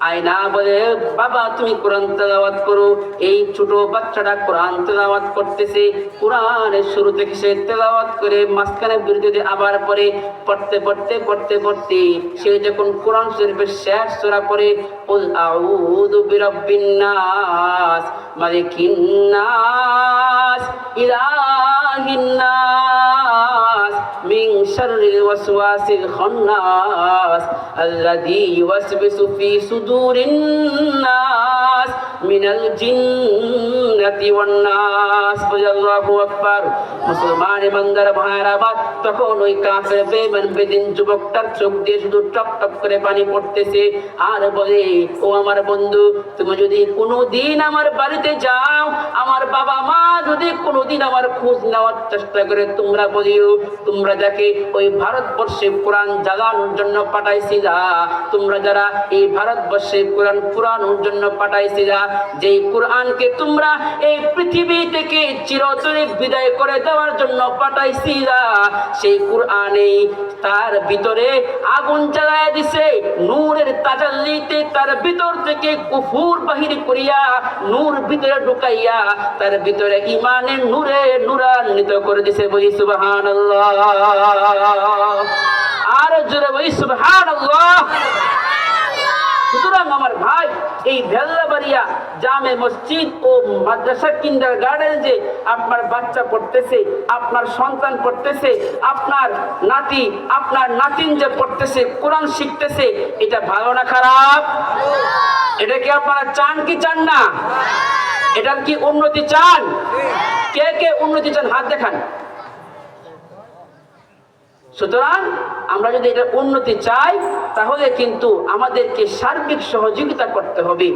আয়না বলে, বাবা তুমি কোরআন তেলাওয়াত করো। এই ছোট বাচ্চাটা কোরআন তেলাওয়াত করতেছে। কোরআনের শুরু থেকে সে তেলাওয়াত করে মাঝখানে বিরতিতে আবার পড়ে, পড়তে পড়তে পড়তে পড়তে সে যখন কোরআন শরীফের শেষ সূরা পড়ে, কুল আউযু বিরাব্বিন নাস মালিকিন নাস ইলাহিন নাস মিন শাররিল ওয়াসওয়াসিল খান্নাস আল্লাযী ইউওয়াসবিসু ফী সুদুরিন নাস মিনাল জিন্নাতি জিন্নাতি ওয়ান নাস। আল্লাহু আকবার। মুসলমান ইমানদার ভাইরা আমার, তখন ওই কাফের বেঈমান বেদিন যুবকটার চোখ দিয়ে শুধু টপ টপ করে পানি পড়তেছে আর বলে, ও আমার বন্ধু, তুমি যদি কোনোদিন আমার বাড়িতে যাও, আমার বাবা মা যদি কোনোদিন আমার খোঁজ নেওয়ার চেষ্টা করে, তোমরা বলিও তোমরা যাকে ওই ভারতবর্ষে কোরআন জ্বালানোর জন্য পাঠাইছিলা, তোমরা যারা এই ভারতবর্ষে কোরআন পুরানোর জন্য পাঠাইছিলা, যেই কোরআনকে তোমরা এই পৃথিবী থেকে চিরতরে বিদায় করে দেওয়ার জন্য পাঠাইছিলা, সেই কোরআনেই তার ভিতরে আগুন জ্বালায় দিছে, নূরের তাজাল্লিতে তার ভিতর থেকে কুফুর বাহির করিয়া নূর ভিতরে ঢুকাইয়া তার ভিতরে ঈমানের নূরে নূরান্বিত করে দিছে। বলি সুবহানাল্লাহ। আর জোরে বলি সুবহানাল্লাহ। সুতরাং আমার ভাই, এই ভেল্লাবাড়িয়া জামে মসজিদ ও মাদ্রাসা কিন্ডার গার্ডেন যে আপনার বাচ্চা পড়তেছে, আপনার সন্তান পড়তেছে, আপনার নাতি আপনার নাতিন যে পড়তেছে, কোরআন শিখতেছে, এটা ভালো না খারাপ? এটা কি আপনারা চান কি চান না? এটার কি উন্নতি চান? কে কে উন্নতি চান হাত দেখান। সুতরাং আমরা যদি এটা উন্নতি চাই, তাহলে কিন্তু আমাদেরকে সার্বিক সহযোগিতা করতে হবে,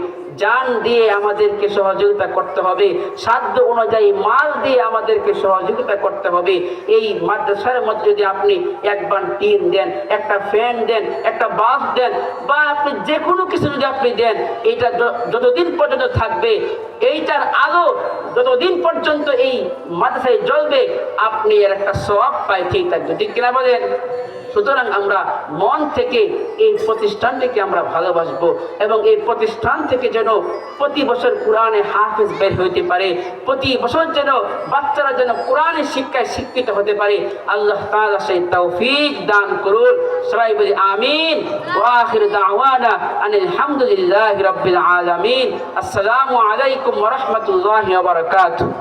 জান দিয়ে আমাদেরকে সহযোগিতা করতে হবে, সাধ্য অনুযায়ী মাল দিয়ে আমাদেরকে সহযোগিতা করতে হবে। এই মাদ্রাসার মধ্যে যদি আপনি একবার টিন দেন, একটা ফ্যান দেন, একটা বাল্ব দেন, বা আপনি যে কোনো কিছু যদি আপনি দেন, এটা যতদিন পর্যন্ত থাকবে, এইটার আলো যতদিন পর্যন্ত এই মাদ্রাসায় জ্বলবে, আপনি এর একটা সওয়াব পাইতেই থাকবে। ঠিক কিনা বলেন? সুতরাং আমরা মন থেকে এই প্রতিষ্ঠানটিকে আমরা ভালোবাসবো এবং এই প্রতিষ্ঠান থেকে যেন প্রতি বছর কোরআনে হাফেজ বের হইতে পারে, প্রতি বছর যেন বাচ্চারা যেন কোরআনের শিক্ষায় শিক্ষিত হতে পারে। আল্লাহ তাআলা সেই তৌফিক দান করুন। সবাই বলি আমিন। ওয়া আখির দাওয়ানা আনিল হামদুলিল্লাহি রাব্বিল আলামিন। আসসালামু আলাইকুম ওয়া রাহমাতুল্লাহি ওয়া বারাকাতুহু।